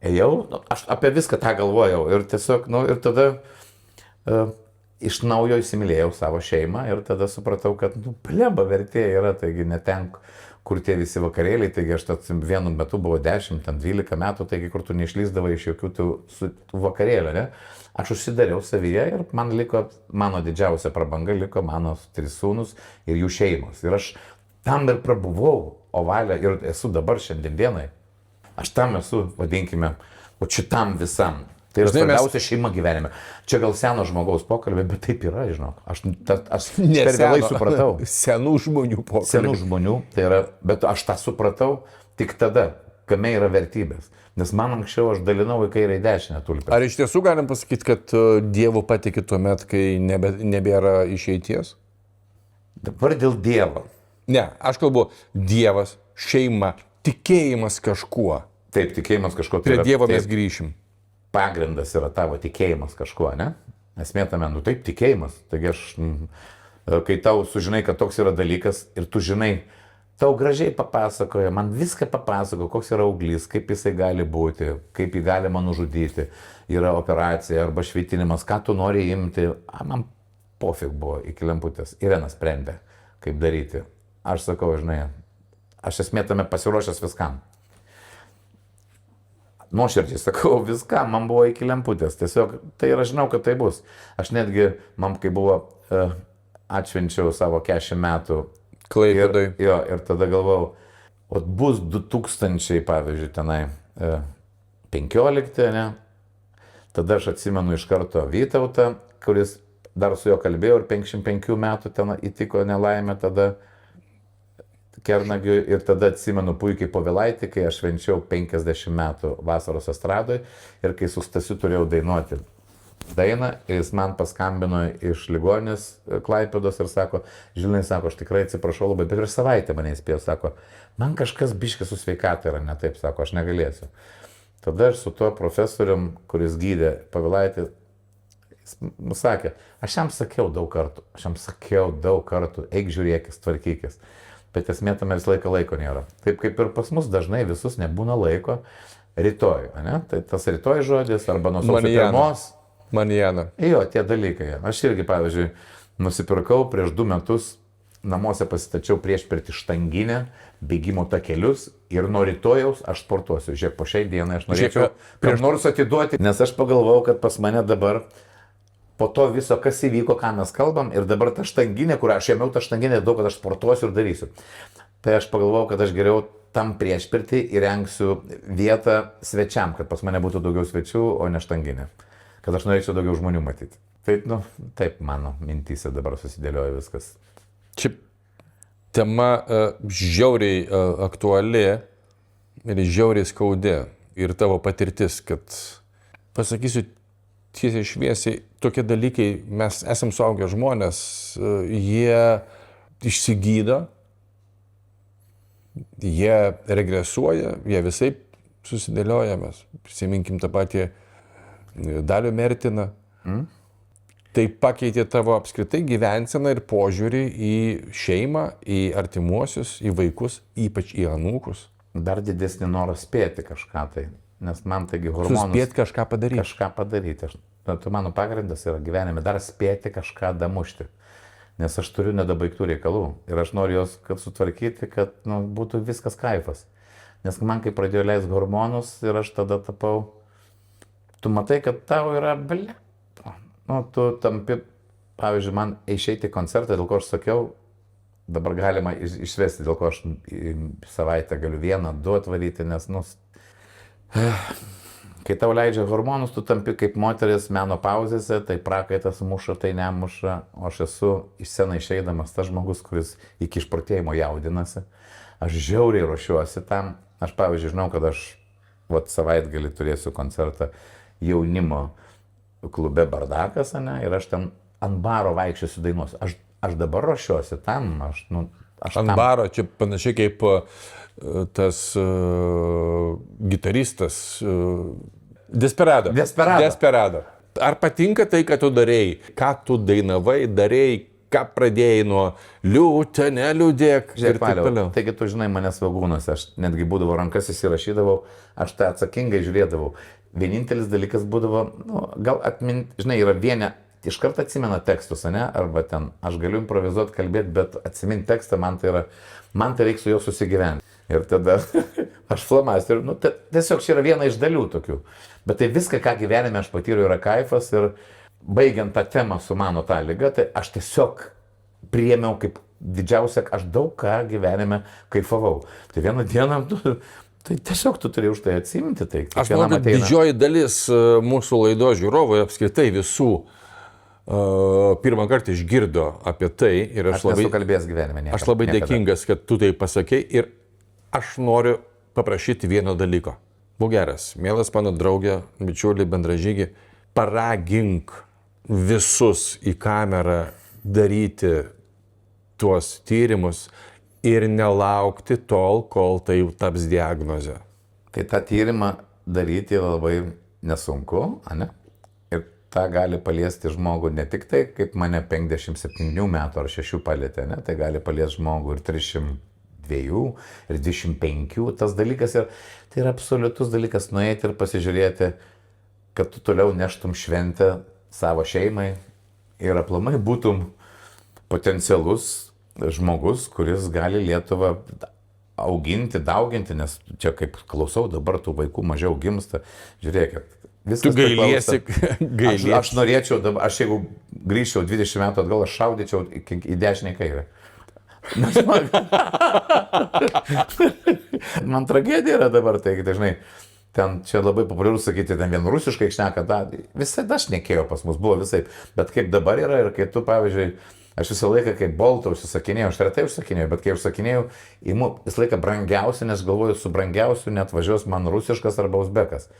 Ėjau, aš apie viską tą galvojau ir tiesiog, nu, ir tada iš naujo įsimylėjau savo šeimą ir tada supratau, kad, nu, pleba vertė yra, taigi ne ten, kur tie visi vakarėliai, taigi aš vienu metu buvo 10-12 metų, taigi kur tu neišlyzdavai iš jokių tų vakarėlių, ne? Aš užsidariau savyje ir man liko, mano didžiausia prabanga liko mano 3 sūnus ir jų šeimos. Ir aš tam ir prabuvau ovale ir esu dabar šiandien dienai. Aš tam esu, vadinkime, o šitam visam. Tai yra svarbiausia šeima gyvenime. Čia gal seno žmogaus pokalbė, bet taip yra, žinok. Aš per vėlai supratau. Senų žmonių pokalbė. Senų žmonių, tai yra, bet aš tą supratau tik tada, kame yra vertybės. Nes man anksčiau aš dalinau į kairę į dešinę tulpę. Ar iš tiesų galim pasakyti, kad Dievu patiki tuo met, kai nebėra išeities? Dabar dėl Dievo. Ne, aš kalbu Dievas, šeima, tikėjimas kažkuo. Taip, tikėjimas kažkuo. Prie Dievo mes grįšim. Pagrindas yra tavo tikėjimas kažkuo, ne? Esmė tame, nu taip, tikėjimas. Taigi aš, kai tau sužinai, kad toks yra dalykas ir tu žinai, tau gražiai papasakoja, man viską papasako, koks yra uglis, kaip jisai gali būti, kaip jį galima nužudyti, yra operacija arba švitinimas, ką tu nori imti, man pofik buvo iki lemputės. Irena sprendė, kaip daryti. Aš sakau, žinai, aš esmė tame pasiruošęs viskam. Nuoširdžiai sakau, viskam, man buvo iki lemputės. Tiesiog, tai ir aš žinau, kad tai bus. Aš netgi, man kai buvo, atšvenčiau savo 40 metų. Klaipėdoj. Ir tada galvojau, o bus 2000, pavyzdžiui, tenai 15, ne? Tada aš atsimenu iš karto Vytautą, kuris dar su juo kalbėjau ir 55 metų ten įtiko nelaimė tada Kernagiui ir tada atsimenu puikiai Povilaitį, kai aš švenčiau 50 metų vasaros estradoje ir kai su Stasiu turėjau dainuoti dainą ir jis man paskambino iš ligoninės Klaipėdos ir sako, Žilinai, sako, aš tikrai atsiprašau labai, bet prieš savaitę mane įspėjo, sako, man kažkas biškis su sveikata yra, ne taip, sako, aš negalėsiu. Tada aš su tuo profesorium, kuris gydė Pavilaitį, jis sakė, aš jam sakiau daug kartų, eik žiūrėkis, tvarkykis. Bet esmė tame visą laiko nėra. Taip kaip ir pas mus dažnai visus nebūna laiko rytoj, ne? Tai tas rytoj žodis arba nuo sausio pirmos. Manijana. Jo, tie dalykai. Aš irgi, pavyzdžiui, nusipirkau prieš 2 metus, namuose pasitačiau priešpirtį štanginę, bėgimo takelius ir nuo rytojaus aš sportuosiu. Žiūrėk, po šiai dienai aš norėčiau prieš nors atiduoti, nes aš pagalvojau, kad pas mane dabar po to viso, kas įvyko, ką mes kalbam, ir dabar ta štanginė, kur aš ėmiau tą štanginę daug, kad aš sportuosiu ir darysiu. Tai aš pagalvojau, kad aš geriau tam priešpirtį įrengsiu vietą svečiam, kad pas mane būtų daugiau svečių, o ne štanginė. Kad aš norėčiau daugiau žmonių matyti. Tai, taip mano mintyse dabar susidėlioja viskas. Čia tema žiauriai aktuali ir žiauriai skaudi. Ir tavo patirtis, kad pasakysiu tiesiai šviesiai, tokie dalykai, mes esam suaugę žmonės, jie išsigydo, jie regresuoja, jie visai susidėlioja, mes prisiminkim tą patį Dalių Mertiną. Tai pakeitė tavo apskritai gyvenseną ir požiūrį į šeimą, į artimuosius, į vaikus, ypač į anūkus. Dar didesnį norą spėti kažką tai. Nes man taigi hormonus... Suspėti kažką padaryti. Kažką padaryti. Tai mano pagrindas yra gyvenime dar spėti kažką damušti. Nes aš turiu nedabaigtų reikalų. Ir aš noriu juos sutvarkyti, kad būtų viskas kaifas. Nes man kai pradėjo leisti hormonus ir aš tada tapau... Tu matai, kad tau yra blė. Tu tampi... Pavyzdžiui, man išeiti į koncertą, dėl ko aš sakiau, dabar galima išvesti, dėl ko aš savaitę galiu 1-2 atvaryti, nes, kai tau leidžia hormonus, tu tampi kaip moteris menopauzėse, tai prakaitas muša, tai nemuša, o aš esu iš sceną išeidamas tas žmogus, kuris iki išprotėjimo jaudinasi. Aš žiauriai ruošiuosi tam. Aš, pavyzdžiui, žinau, kad aš savaitgalį turėsiu koncertą jaunimo klube Bardakas, ir aš ten ant baro vaikščiosiu dainuosiu. Aš dabar ruošiuosi tam, aš ant tam... baro, čia panašiai kaip tas gitaristas Desperado. Ar patinka tai, ką tu darėjai? Ką tu dainavai, darėjai, ką pradėjai nuo liūtė, neliūdėk ir taip toliau. Taigi tu žinai mane svagūnuose, aš netgi būdavo rankas įsirašydavau, aš tą atsakingai žiūrėdavau. Vienintelis dalykas būdavo, gal žinai, yra vienė, iš karto atsimena tekstus, arba ten, aš galiu improvizuoti, kalbėti, bet atsiminti tekstą, man tai reiks su juo susigyventi. Ir tada aš flamasteriu, tiesiog čia yra viena iš dalių tokių. Bet tai viską, ką gyvenime aš patyriau, yra kaifas ir baigiant tą temą su mano tą ligą, tai aš tiesiog priėmiau kaip didžiausia, aš daug ką gyvenime kaifavau. Tai vieną dieną, tai tiesiog tu turi už tai atsiminti. Tai aš manau, kad didžioji dalis mūsų laidos žiūrovų, apskritai visų, pirmą kartą išgirdo apie tai ir aš labai kalbėjęs gyvenime. Aš labai dėkingas, kad tu tai pasakei ir aš noriu paprašyti vieno dalyko. Būk geras, mielas mano draugė, bičiuli, bendražygi, paragink visus į kamerą daryti tuos tyrimus ir nelaukti tol, kol tai taps diagnozė. Tai tą tyrimą daryti yra labai nesunku, ir tą gali paliesti žmogų ne tik tai, kaip mane 57 metų ar 6 palietė, tai gali paliesti žmogų ir 302 ir 25. Tas dalykas tai yra absoliutus dalykas nueiti ir pasižiūrėti, kad tu toliau neštum šventę savo šeimai ir aplamai būtum potencialus žmogus, kuris gali Lietuvą auginti, dauginti, nes čia kaip klausau, dabar tų vaikų mažiau gimsta. Žiūrėkit, viskas tu gailiesi. Aš norėčiau, aš jeigu grįžčiau 20 metų atgal, aš šaudyčiau į dešinę kairę. Man tragedija yra dabar, tai dažnai ten čia labai populiaru sakyti, ten vien rusiškai šneka, visada šnekėjo pas mus, buvo visai, bet kaip dabar yra ir kai tu, pavyzdžiui, aš visą laiką kaip Boltą užsisakinėjau, aš retai užsakinėjau, bet kai užsakinėjau, imu visą laiką brangiausią, nes galvoju, su brangiausiu net važiuos man rusiškas arba uzbekas.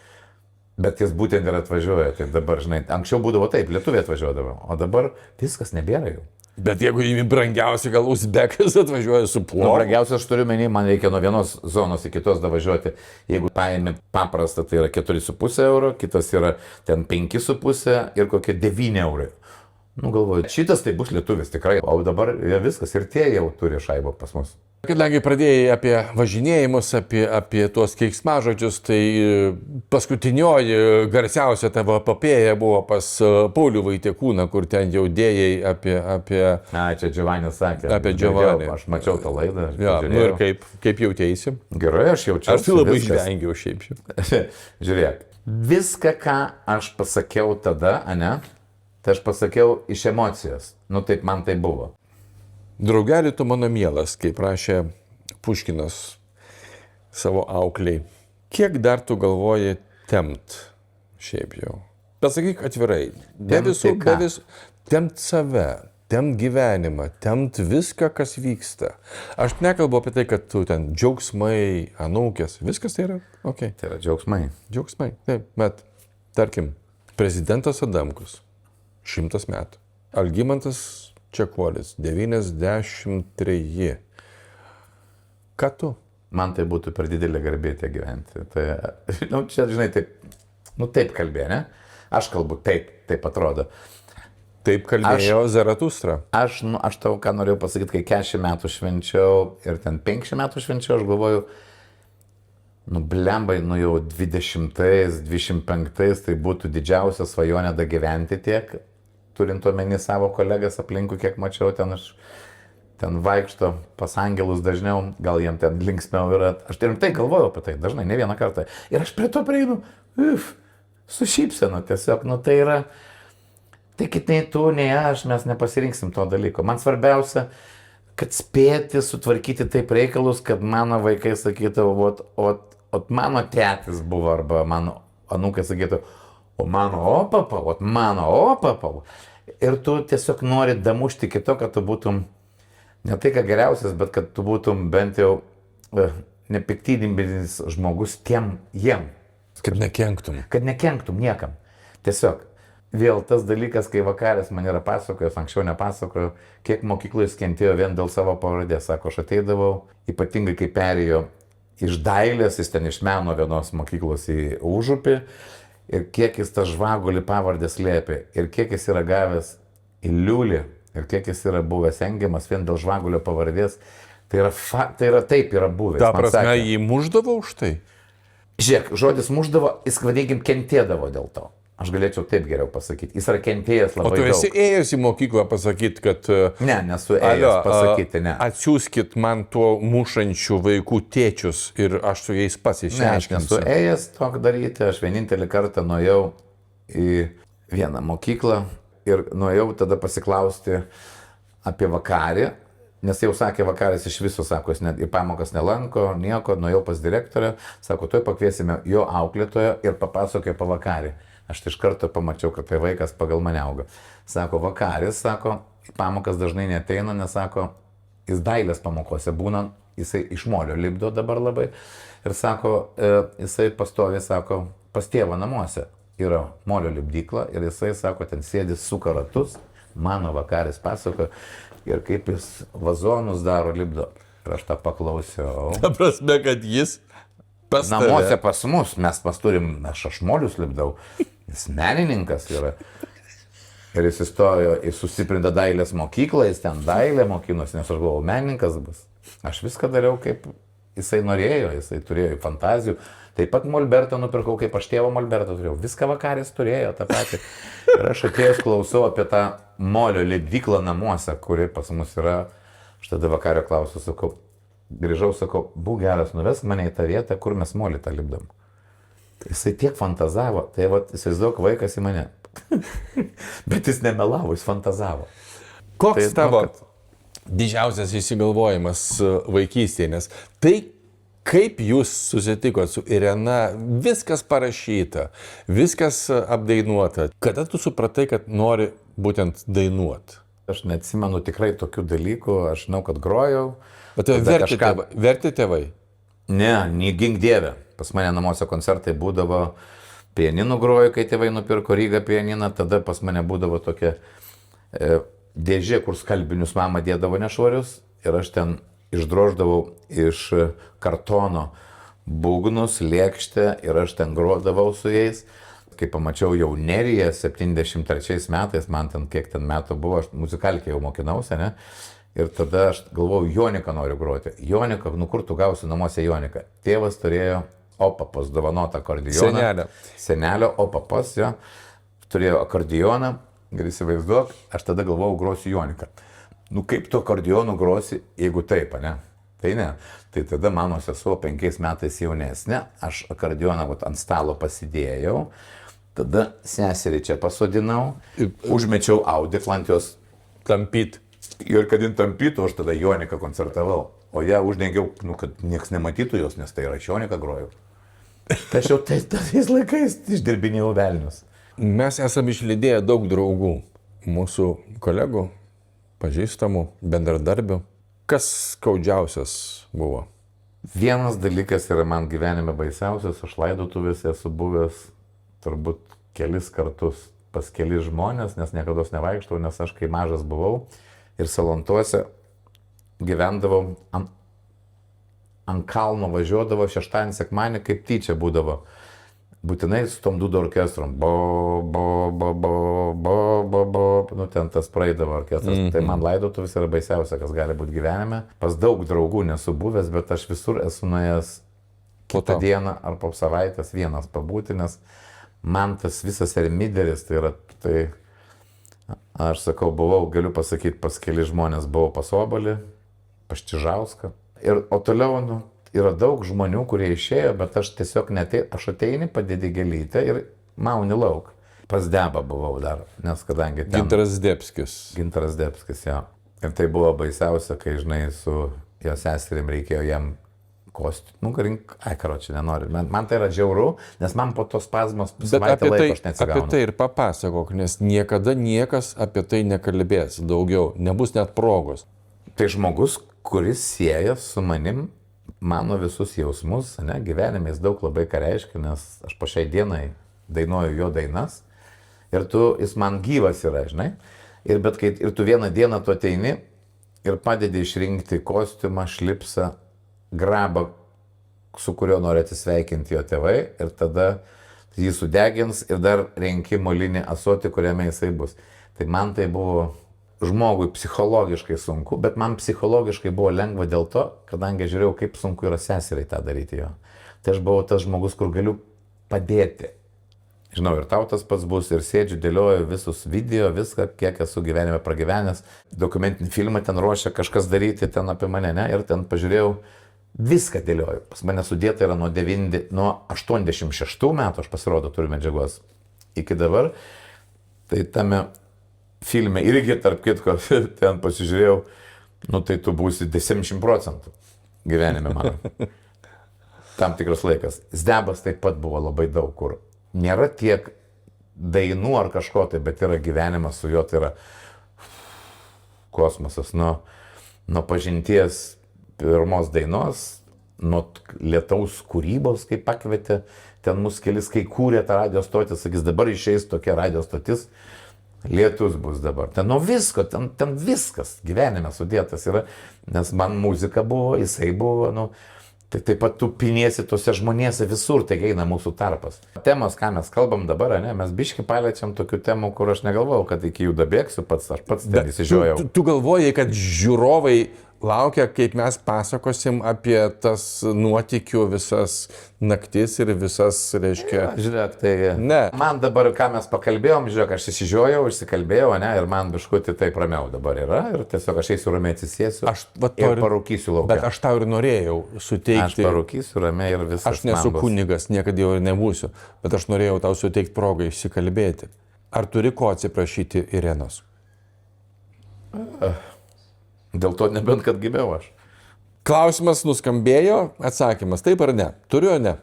Bet jis būtent ir atvažiuoja, tai dabar, žinai, anksčiau būdavo taip, lietuviai atvažiuodavo, o dabar viskas nebėra jau. Bet jeigu į brangiausią gal uzbekas atvažiuoja su Nu, plovu. brangiausia, aš turiu menį, man reikia nuo vienos zonos į kitos davažiuoti. Jeigu paėmė paprastą, tai yra 4,5 euro, kitas yra ten 5,5 ir kokie 9 eurai. Nu, galvoju, šitas tai bus lietuvis tikrai, o dabar viskas ir tie jau turi šaibą pas mus. Kadangi pradėjai apie važinėjimus, apie tuos keiksmažodžius, tai paskutinioji garsiausia tavo epopėja buvo pas Paulių Vaitiekūną, kur ten jau dėjai apie... Čia Giovannis sakė. Apie Giovanni. Aš mačiau tą laidą. Ja, nu ir kaip jautėsi? Gerai, aš jaučiau. Aš tai labai žvengiau šiaip. Žiūrėk, viską, ką aš pasakiau tada, ane, tai aš pasakiau iš emocijos. Nu, taip man tai buvo. Draugelį tu mano mielas, kaip rašė Puškinas savo aukliai. Kiek dar tu galvoji temt šiaip jau? Pasakyk atvirai. Be visų, temt save, temt gyvenimą, temt viską, kas vyksta. Aš nekalbu apie tai, kad tu ten džiaugsmai, anūkės, viskas tai yra, okei. Tai yra džiaugsmai. Džiaugsmai, taip, bet tarkim, prezidentas Adamkus, 100 metų. Algimantas Čekuolis, 93. Ką tu? Man tai būtų per didelė garbė tie gyventi. Tai, nu, čia, žinai, taip kalbė, ne? Aš kalbu taip atrodo. Taip kalbėjo Zaratustra. Aš tau ką norėjau pasakyti, kai 40 metų švenčiau ir ten 50 metų švenčiau, aš galvoju, nu, blembai, nu jau 20-ais, 25-ais tai būtų didžiausia svajonė da gyventi tiek. Turint omeny savo kolegas aplinkui, kiek mačiau, ten vaikšto pas angelus dažniau, gal jiem ten linksmiau yra. Aš rimtai galvoju apie tai, dažnai, ne vieną kartą. Ir aš prie to prieinu, su šypsenu tiesiog, nu tai yra, tai nei tu, nei aš, mes nepasirinksim to dalyko. Man svarbiausia, kad spėti sutvarkyti taip reikalus, kad mano vaikai sakytų, ot mano tėtis buvo, arba mano anūkai sakytų, o mano opapa. Ir tu tiesiog nori damušti kito, kad tu būtum ne tai, kad geriausias, bet kad tu būtum bent jau nepiktybinis žmogus jiem. Kad nekenktum. Kad nekenktum niekam. Tiesiog. Vėl tas dalykas, kai vakaras man yra pasakojęs, anksčiau nepasakojo, kiek mokykloje kentėjo vien dėl savo pavardės. Sako, aš ateidavau, ypatingai kai perėjo iš dailės, jis ten iš meno vienos mokyklos į Užupį. Ir kiek jis tą žvagulį pavardę slėpė, ir kiek jis yra gavęs į liulį, ir kiek jis yra buvęs engiamas vien dėl žvagulio pavardės, tai yra taip yra buvęs. Ta prasme, jį muždavo už tai? Žiūrėk, žodis muždavo, jis, vadinkim, kentėdavo dėl to. Aš galėčiau taip geriau pasakyti. Jis yra kentėjęs labai daug. O tu esi ėjęs į mokyklą pasakyti, kad... Ne, nesu ėjęs pasakyti, ne. Atsiųskit man tuo mušančių vaikų tėčius ir aš su jais pats išsiaiškinsiu. Ne, aš nesu ėjęs to daryti. Aš vienintelį kartą nuėjau į vieną mokyklą ir nuėjau tada pasiklausti apie vakarį. Nes jau sakė, vakaras iš viso, sako, jis į pamokas nelanko, nieko, nuėjau pas direktorę, sako, tuoj pakviesime jo auklėtoją ir papasakojo apie vakarį. Aš tai iš karto pamačiau, kad tai vaikas pagal mane auga. Sako, vakaris, sako, į pamokas dažnai neteina, nes sako, jis dailės pamokose būna, jisai iš molio lipdo dabar labai. Ir sako, jisai pastovi, sako, pas tėvą namuose yra molio lipdykla ir jisai, sako, ten sėdi suka ratus, mano vakaris pasako ir kaip jis vazonus daro lipdo. Ir aš tą paklausiau. Ta prasme, kad jis pas namuose pas mus, mes turim, aš molius lipdau. Jis menininkas yra. Ir jis įstojo į sustiprintą dailės mokyklą, jis ten dailę mokinosi, nes aš galvojau, menininkas bus. Aš viską dariau, kaip jisai norėjo, jisai turėjo fantazijų. Taip pat molbertą nupirkau, kaip aš tėvo molbertą turėjau. Viską vakaris turėjo tą patį. Ir aš atėjus klausau apie tą molio lipdyklą namuose, kuri pas mus yra. Aš tada vakario klausiu, sakau, grįžau, sakau, būk geras, nuvesk mane į tą vietą, kur mes molį tą lipdam. Jisai tiek fantazavo, tai va, įsivaizduok vaikas į mane. Bet jis nemelavo, jis fantazavo. Koks tavo didžiausias įsigalvojimas vaikystėje, nes tai, kaip jūs susitikot su Irena, viskas parašyta, viskas apdainuota. Kada tu supratai, kad nori būtent dainuoti? Aš neatsimenu tikrai tokių dalykų, aš žinau, kad grojau. Bet verti tėvai? Ne, negink dieve. Pas mane namuose koncertai būdavo, pianinu groju, kai tėvai nupirko Rygą pianiną, tada pas mane būdavo tokia dėžė, kur skalbinius mama dėdavo nešvarius ir aš ten išdroždavau iš kartono būgnus, lėkštę ir aš ten grodavau su jais. Kai pamačiau jau Neriją 73 metais, man ten kiek ten metų buvo, aš muzikalkę jau mokinausi, ne? Ir tada aš galvojau, Joniką noriu groti. Joniką, nu kur tu gausi namuose Joniką? Tėvas turėjo Opapos dovanotą akordeoną. Senelio Opapas, jo. Turėjo akordeoną ir įsivaizduok, aš tada galvojau, grosiu Joniką. Nu kaip tu akordeonu grosi, jeigu taip, ne? Tai ne. Tai tada mano sesuo 5 metais jaunesnė, aš akordeoną ant stalo pasidėjau, tada seserį čia pasodinau, užmečiau audiklą ant jos Tampyt. ir kad jin tampytų, aš tada Joniką koncertavau, o ją uždengiau, nu, kad nieks nematytų jos, nes tai yra Joniką grojau. Tai aš jau tais laikais išdirbinėjau velnius. Mes esame išlydėję daug draugų, mūsų kolegų, pažįstamų, bendradarbių. Kas skaudžiausias buvo? Vienas dalykas yra man gyvenime baisiausias, aš laidotuvėse esu buvęs turbūt kelis kartus pas kelis žmonės, nes niekada nevaikštau, nes aš kai mažas buvau ir Salantuose gyvendavau, ant kalno važiuodavo šeštadienį, sekmadienį, kaip tyčia būdavo. Būtinai su tom dūdų orkestrom. Nu, ten tas praeidavo orkestras. Tai man laidotuvės yra baisiausia, kas gali būti gyvenime. Pas daug draugų nesu buvęs, bet aš visur esu nuėjęs kitą dieną ar po savaitės vienas pabūti, nes man tas visas ermideris, tai yra, tai aš sakau, buvau, galiu pasakyti, pas keli žmonės, buvau pas Obalį, pas Čižauską. O toliau, nu, yra daug žmonių, kurie išėjo, bet aš tiesiog aš ateini, padėdi gėlytę ir mauni lauk. Pas Debą buvau dar, nes kadangi ten... Gintaras Zdebskis. Gintaras Zdebskis, jo. Ir tai buvo baisiausia, kai, žinai, su jo seserim reikėjo jam kostiumą. Nu, karočią nenoriu. Man tai yra žiauru, nes man po tos spazmos savaitę laiko aš neatsigaunu. Apie tai ir papasakok, nes niekada niekas apie tai nekalbės daugiau, nebus net progos. Tai žmogus, kuris sieja su manim mano visus jausmus, ne, gyvenime jis daug labai ką reiškia, nes aš po šiai dienai dainuoju jo dainas ir jis man gyvas yra, žinai. Ir tu vieną dieną tu ateini ir padedi išrinkti kostiumą, šlipsą, grabą, su kuriuo nori atsisveikinti jo tėvai ir tada jį sudegins ir dar renki molinį ąsotį, kuriame jisai bus. Tai man tai buvo žmogui psichologiškai sunku, bet man psichologiškai buvo lengva dėl to, kadangi žiūrėjau, kaip sunku yra seseriai tą daryti jo. Tai aš buvau tas žmogus, kur galiu padėti. Žinau, ir tau tas pats bus, ir sėdžiu, dėlioju visus video, viską, kiek esu gyvenime pragyvenęs. Dokumentinį filmą ten ruošia kažkas daryti ten apie mane, ne? Ir ten pažiūrėjau, viską dėlioju. Pas mane sudėta yra nuo 86 metų, aš pasirodo, turiu medžiagos, iki dabar. Tai tame filme irgi, tarp kitko, ten pasižiūrėjau, nu tai tu būsi 10% gyvenime mano. Tam tikras laikas. Zdebas taip pat buvo labai daug kur. Nėra tiek dainų ar kažko tai, bet yra gyvenimas su juo, tai yra kosmosas. Nuo pažinties pirmos dainos, nuo lietaus kūrybos, kai pakvietė, ten mus kelis, kai kūrė tą radio stotį, sakys, dabar išeis tokia radio stotis, lietus bus dabar. Ten nuo visko, ten viskas gyvenime sudėtas yra, nes man muzika buvo, jisai buvo, nu, tai taip pat tu piniesi tose žmonėse visur, tai eina mūsų tarpas. Temos, ką mes kalbam dabar, ne, mes biški paliečiam tokių temų, kur aš negalvojau, kad iki jų dabėgsiu pats, aš pats ten įsižiojau. Tu galvojai, kad žiūrovai laukia, kaip mes pasakosim apie tas nuotykių visas naktis ir visas, reiškia... Žiūrėk, tai... Ne. Man dabar, ką mes pakalbėjom, žiūrėk, aš įsižiojau, išsikalbėjau, ne, ir man biškutį taip ramiau dabar yra, ir tiesiog aš eisiu ramiai atsisėsiu ir parūkysiu lauką. Bet aš tau ir norėjau suteikti... Aš parūkysiu ramiai ir viskas. Aš nesu kunigas, niekada jau ir nebūsiu, bet aš norėjau tau suteikti progą išsikalbėti. Ar turi ko atsiprašyti Irenos? Dėl to nebent, kad gimiau aš. Klausimas nuskambėjo, atsakymas taip ar ne? Turiu ar ne?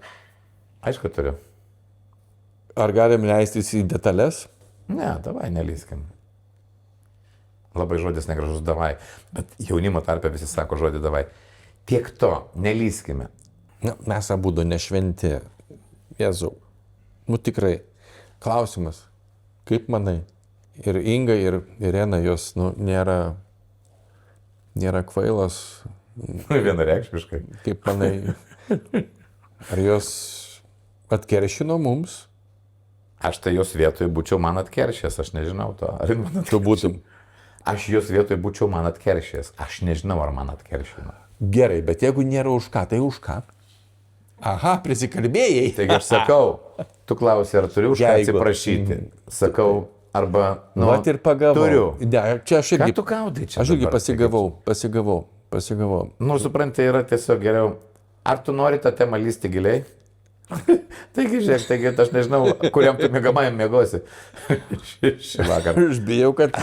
Aišku, turiu. Ar galim leistis į detalės? Ne, davai, nelyskim. Labai žodis negražus davai, bet jaunimo tarpe visi sako žodį davai. Tiek to, nelyskime. Na, mes abudu nešventi. Jėzau. Nu tikrai. Klausimas. Kaip manai? Ir Inga, ir Irena, jos nėra kvailos. Vienareikšmiškai. Kaip manai? Ar jos atkeršino mums? Aš tai jos vietoje būčiau man atkeršęs, aš nežinau to. Ar man Tu būtum. Aš jos vietoje būčiau man atkeršęs, aš nežinau, ar man atkeršino. Gerai, bet jeigu nėra už ką, tai už ką? Aha, prisikalbėjai. Taigi aš sakau, tu klausi, ar turiu už ką atsiprašyti. Sakau, arba, Vat ir pagavau. turiu. Ne, čia aš irgi, Ką tu gaudai čia? aš irgi dabar, pasigavau. Nu, supranti, yra tiesiog geriau. Ar tu nori tą temą lysti giliai? Taigi, žiūrėk, aš nežinau, kuriam tu mėgamajam mėgosi. Šį vakarą. Aš bijau, kad...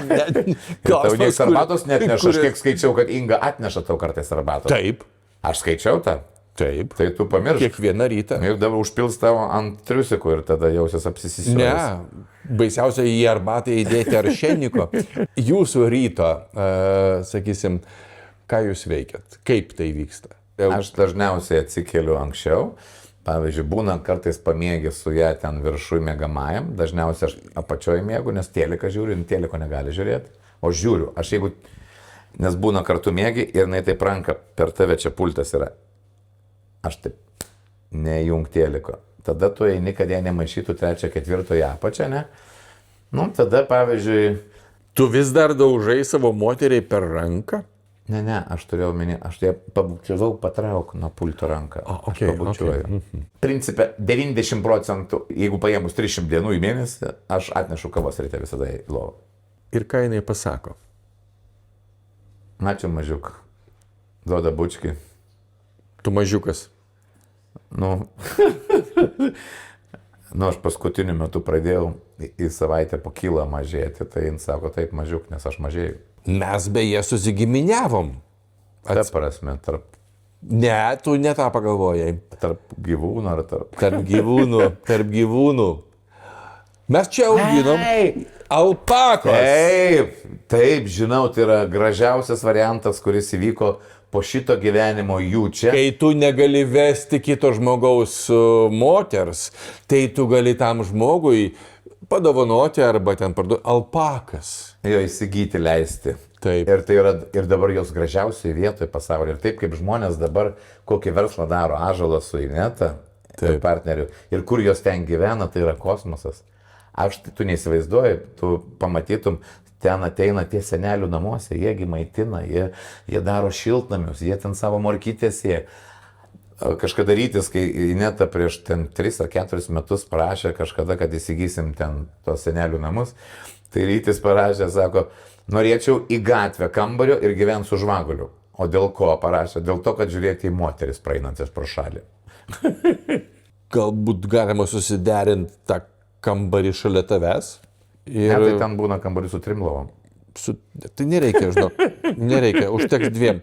Tau nieks arbatos neatneša, aš kiek skaičiau, kad Inga atneša tau kartais arbatos. Taip, Aš skaičiau tą. taip. Tai tu pamiršk. Kiekvieną rytą. Ir dabar užpils tavo ant triusikų ir tada jausies apsisisiojęs. Ne, baisiausia į arbatą įdėti aršeniko. Jūsų ryto, sakysim, ką jūs veikiat? Kaip tai vyksta? Aš dažniausiai atsikeliu anksčiau. Pavyzdžiui, būna kartais pamiegi su ją ten viršui mėgamajam. Dažniausiai aš apačioje mėgu, nes teliką žiūriu, teliko negali žiūrėti. O žiūriu, aš jeigu, nes būna kartu mėgi ir jinai taip ranka, per tave čia pultas yra. Aš taip nejung teliko. Tada tu eini, kad jie nemaišytų 3, 4 apačią, ne? Nu, tada, pavyzdžiui... Tu vis dar daužai savo moteriai per ranką? Ne, aš turėjau minį, aš ją pabučiavau, patrauk nuo pulto ranką. Aš pabučiuoju. Principė, 90%, jeigu paėmus 300 dienų į mėnesį, aš atnešu kavos ryte visada į lovą. Ir ką jinai pasako? Ačiū mažiuk. Duoda bučkį. Tu mažiukas. Nu, aš paskutiniu metu pradėjau į savaitę po kilą mažėti, tai jis sako taip mažiuk, nes aš mažėjau. Mes beje susigiminiavom. Ta prasme, tarp Ne, tu ne tą pagalvojai. gyvūnų ar tarp... Tarp gyvūnų. Mes čia auginom alpakos. Taip, žinau, tai yra gražiausias variantas, kuris įvyko po šito gyvenimo jų čia. Kai tu negali vesti kito žmogaus moters, tai tu gali tam žmogui padovanoti arba ten parduoti alpakas. Jo įsigyti, leisti. Taip. Ir tai yra, ir dabar jos gražiausioje vietoje pasaulyje. Ir taip kaip žmonės dabar kokį verslą daro, ąžuolas su Ineta partneriu. Ir kur jos ten gyvena, tai yra kosmosas. Tu neįsivaizduoji, tu pamatytum, ten ateina tie senelių namuose, jiegi maitina, jie daro šiltnamius, jie ten savo morkytės jie. Kažkada rytis, kai Ineta prieš 3 ar 4 metus parašė kažkada, kad įsigysim ten tos senelių namus, tai rytis parašė, sako, norėčiau į gatvę kambario ir gyventi su žvaguliu. O dėl ko parašė? Dėl to, kad žiūrėti į moteris praeinančias pro šalį. Galbūt galima susiderinti tą kambarį šalia tavęs. Ir... Ne, tai ten būna kambarį su 3 lovom. Tai nereikia, žinok. Nereikia, užteks 2.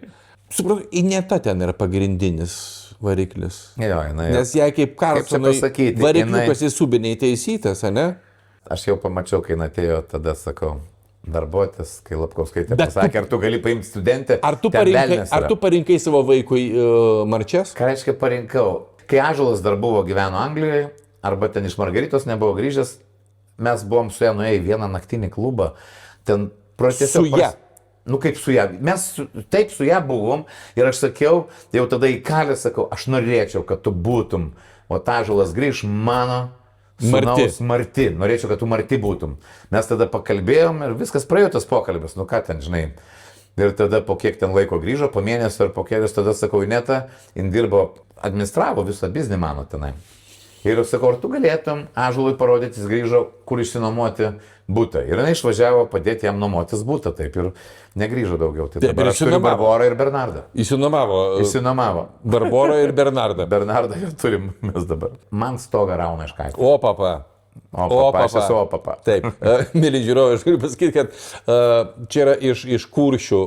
Suprantu, Ineta ten yra pagrindinis variklis. Jo, nes jai kaip Karlsonui varikliukas į subinį įteisytas, ne? Aš jau pamačiau, kai atėjo, tada sakau, darbuotis, kai Lapkauskaitė pasakė, ar tu gali paimti studentę. Ar tu parinkai savo vaikui marčias? Ką reiškia parinkau? Kai ąžuolas dar gyveno Anglijoje, arba ten iš Margaritos nebuvo grįžęs, mes buvom su ją nuėję į vieną naktinį klubą. Ten su ją? Nu kaip su ją. Mes taip su ją buvom ir aš sakiau, jau tada į kalę sakau, aš norėčiau, kad tu būtum, o ąžuolas grįž mano sūnaus Marti. Norėčiau, kad tu Marti būtum. Mes tada pakalbėjom ir viskas praėjo tas pokalbis, nu ką ten, žinai. Ir tada po kiek ten laiko grįžo, po mėnesio ar po kelius, tada sakau, Ineta, jin dirbo, administravo visą biznį mano tenai. Ir sakau, ar tu galėtum ąžuolui parodyti, jis grįžo, kur išsinuomoti butą. Ir jinai išvažiavo padėti jam nuomotis butą, taip ir negrįžo daugiau. Tai dabar aš turiu Barborą ir Bernardą. Įsinuomavo. Barborą ir Bernardą. Bernardą jau turim mes dabar. Man stogą rauna iš kaimo. O papa. Aš esu O papa. Taip, mėly žiūrovai, aš galiu pasakyti, kad čia yra iš Kuršių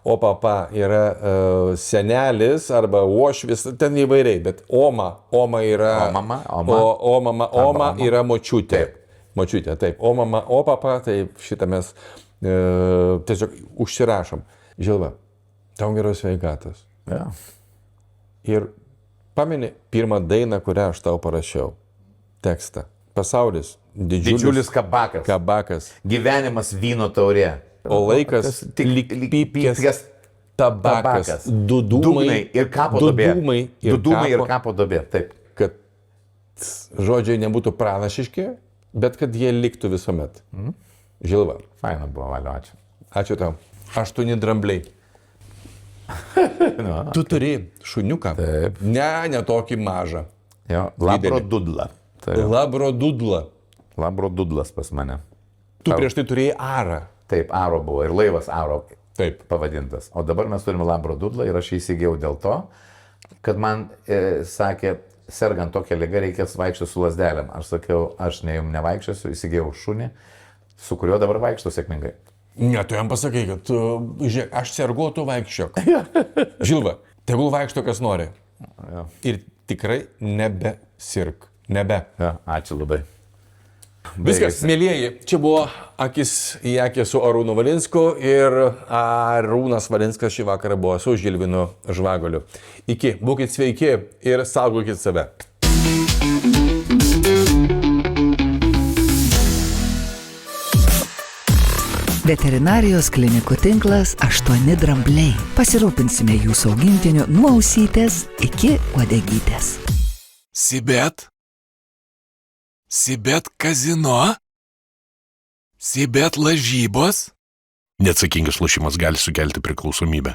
O papa yra senelis arba uošvis, ten įvairiai, bet Oma yra... Oma yra močiutė. Močiutė, taip. O mama, O papa, tai šitą mes tiesiog užsirašom. Žilva, tau geros sveikatos. Ja. Ir pameni pirmą dainą, kurią aš tau parašiau. tekstą. Pasaulis Didžiulis kabakas. kabakas, Gyvenimas vyno taurė. o laikas lyg pypkės tabakas, du Dūmai ir kapo duobė. ir Du dūmai ir kapo, kapo duobė. Taip. kad žodžiai nebūtų pranašiški, bet kad jie liktų visuomet. Žilva, Faina buvo, valio, ačiū. ačiū tau. 8 drambliai. Tu turi šuniuką. Taip. Ne tokį mažą. Jo, labrodudla. Labrodudla. Labrodudlas pas mane. Tu prieš tai turėjai arą. Taip, Aro buvo ir laivas Aro Taip. pavadintas. O dabar mes turime labrodudlą ir aš jį įsigijau dėl to, kad man sakė, sergant tokią ligą reikės vaikščioti su lasdelėm. Aš sakiau, aš nevaikščiosiu, įsigijau šunį, su kuriuo dabar vaikšto sėkmingai. Ne, tu jam pasakai, kad tu, žiūrėk, aš sergu, tu vaikščiok. Žilva, tegul vaikšto kas nori. Jo. Ir tikrai nebesirk. Nebe. Jo, ačiū labai. Viskas, mėlyjeji, čia buvo akis į akį su Arūnu Valinsku ir Arūnas Valinskas šį vakarą buvo su Žilvinu Žvagoliu. Iki, būkit sveiki ir saugokit save. Veterinarijos klinikų tinklas 8 drambliai. Pasirūpinsime jūsų augintiniu nuo ausytės iki uodegytės. Sibet? Sibet kazino? Sibet lažybos? Neatsakingas lošimas gali sukelti priklausomybę.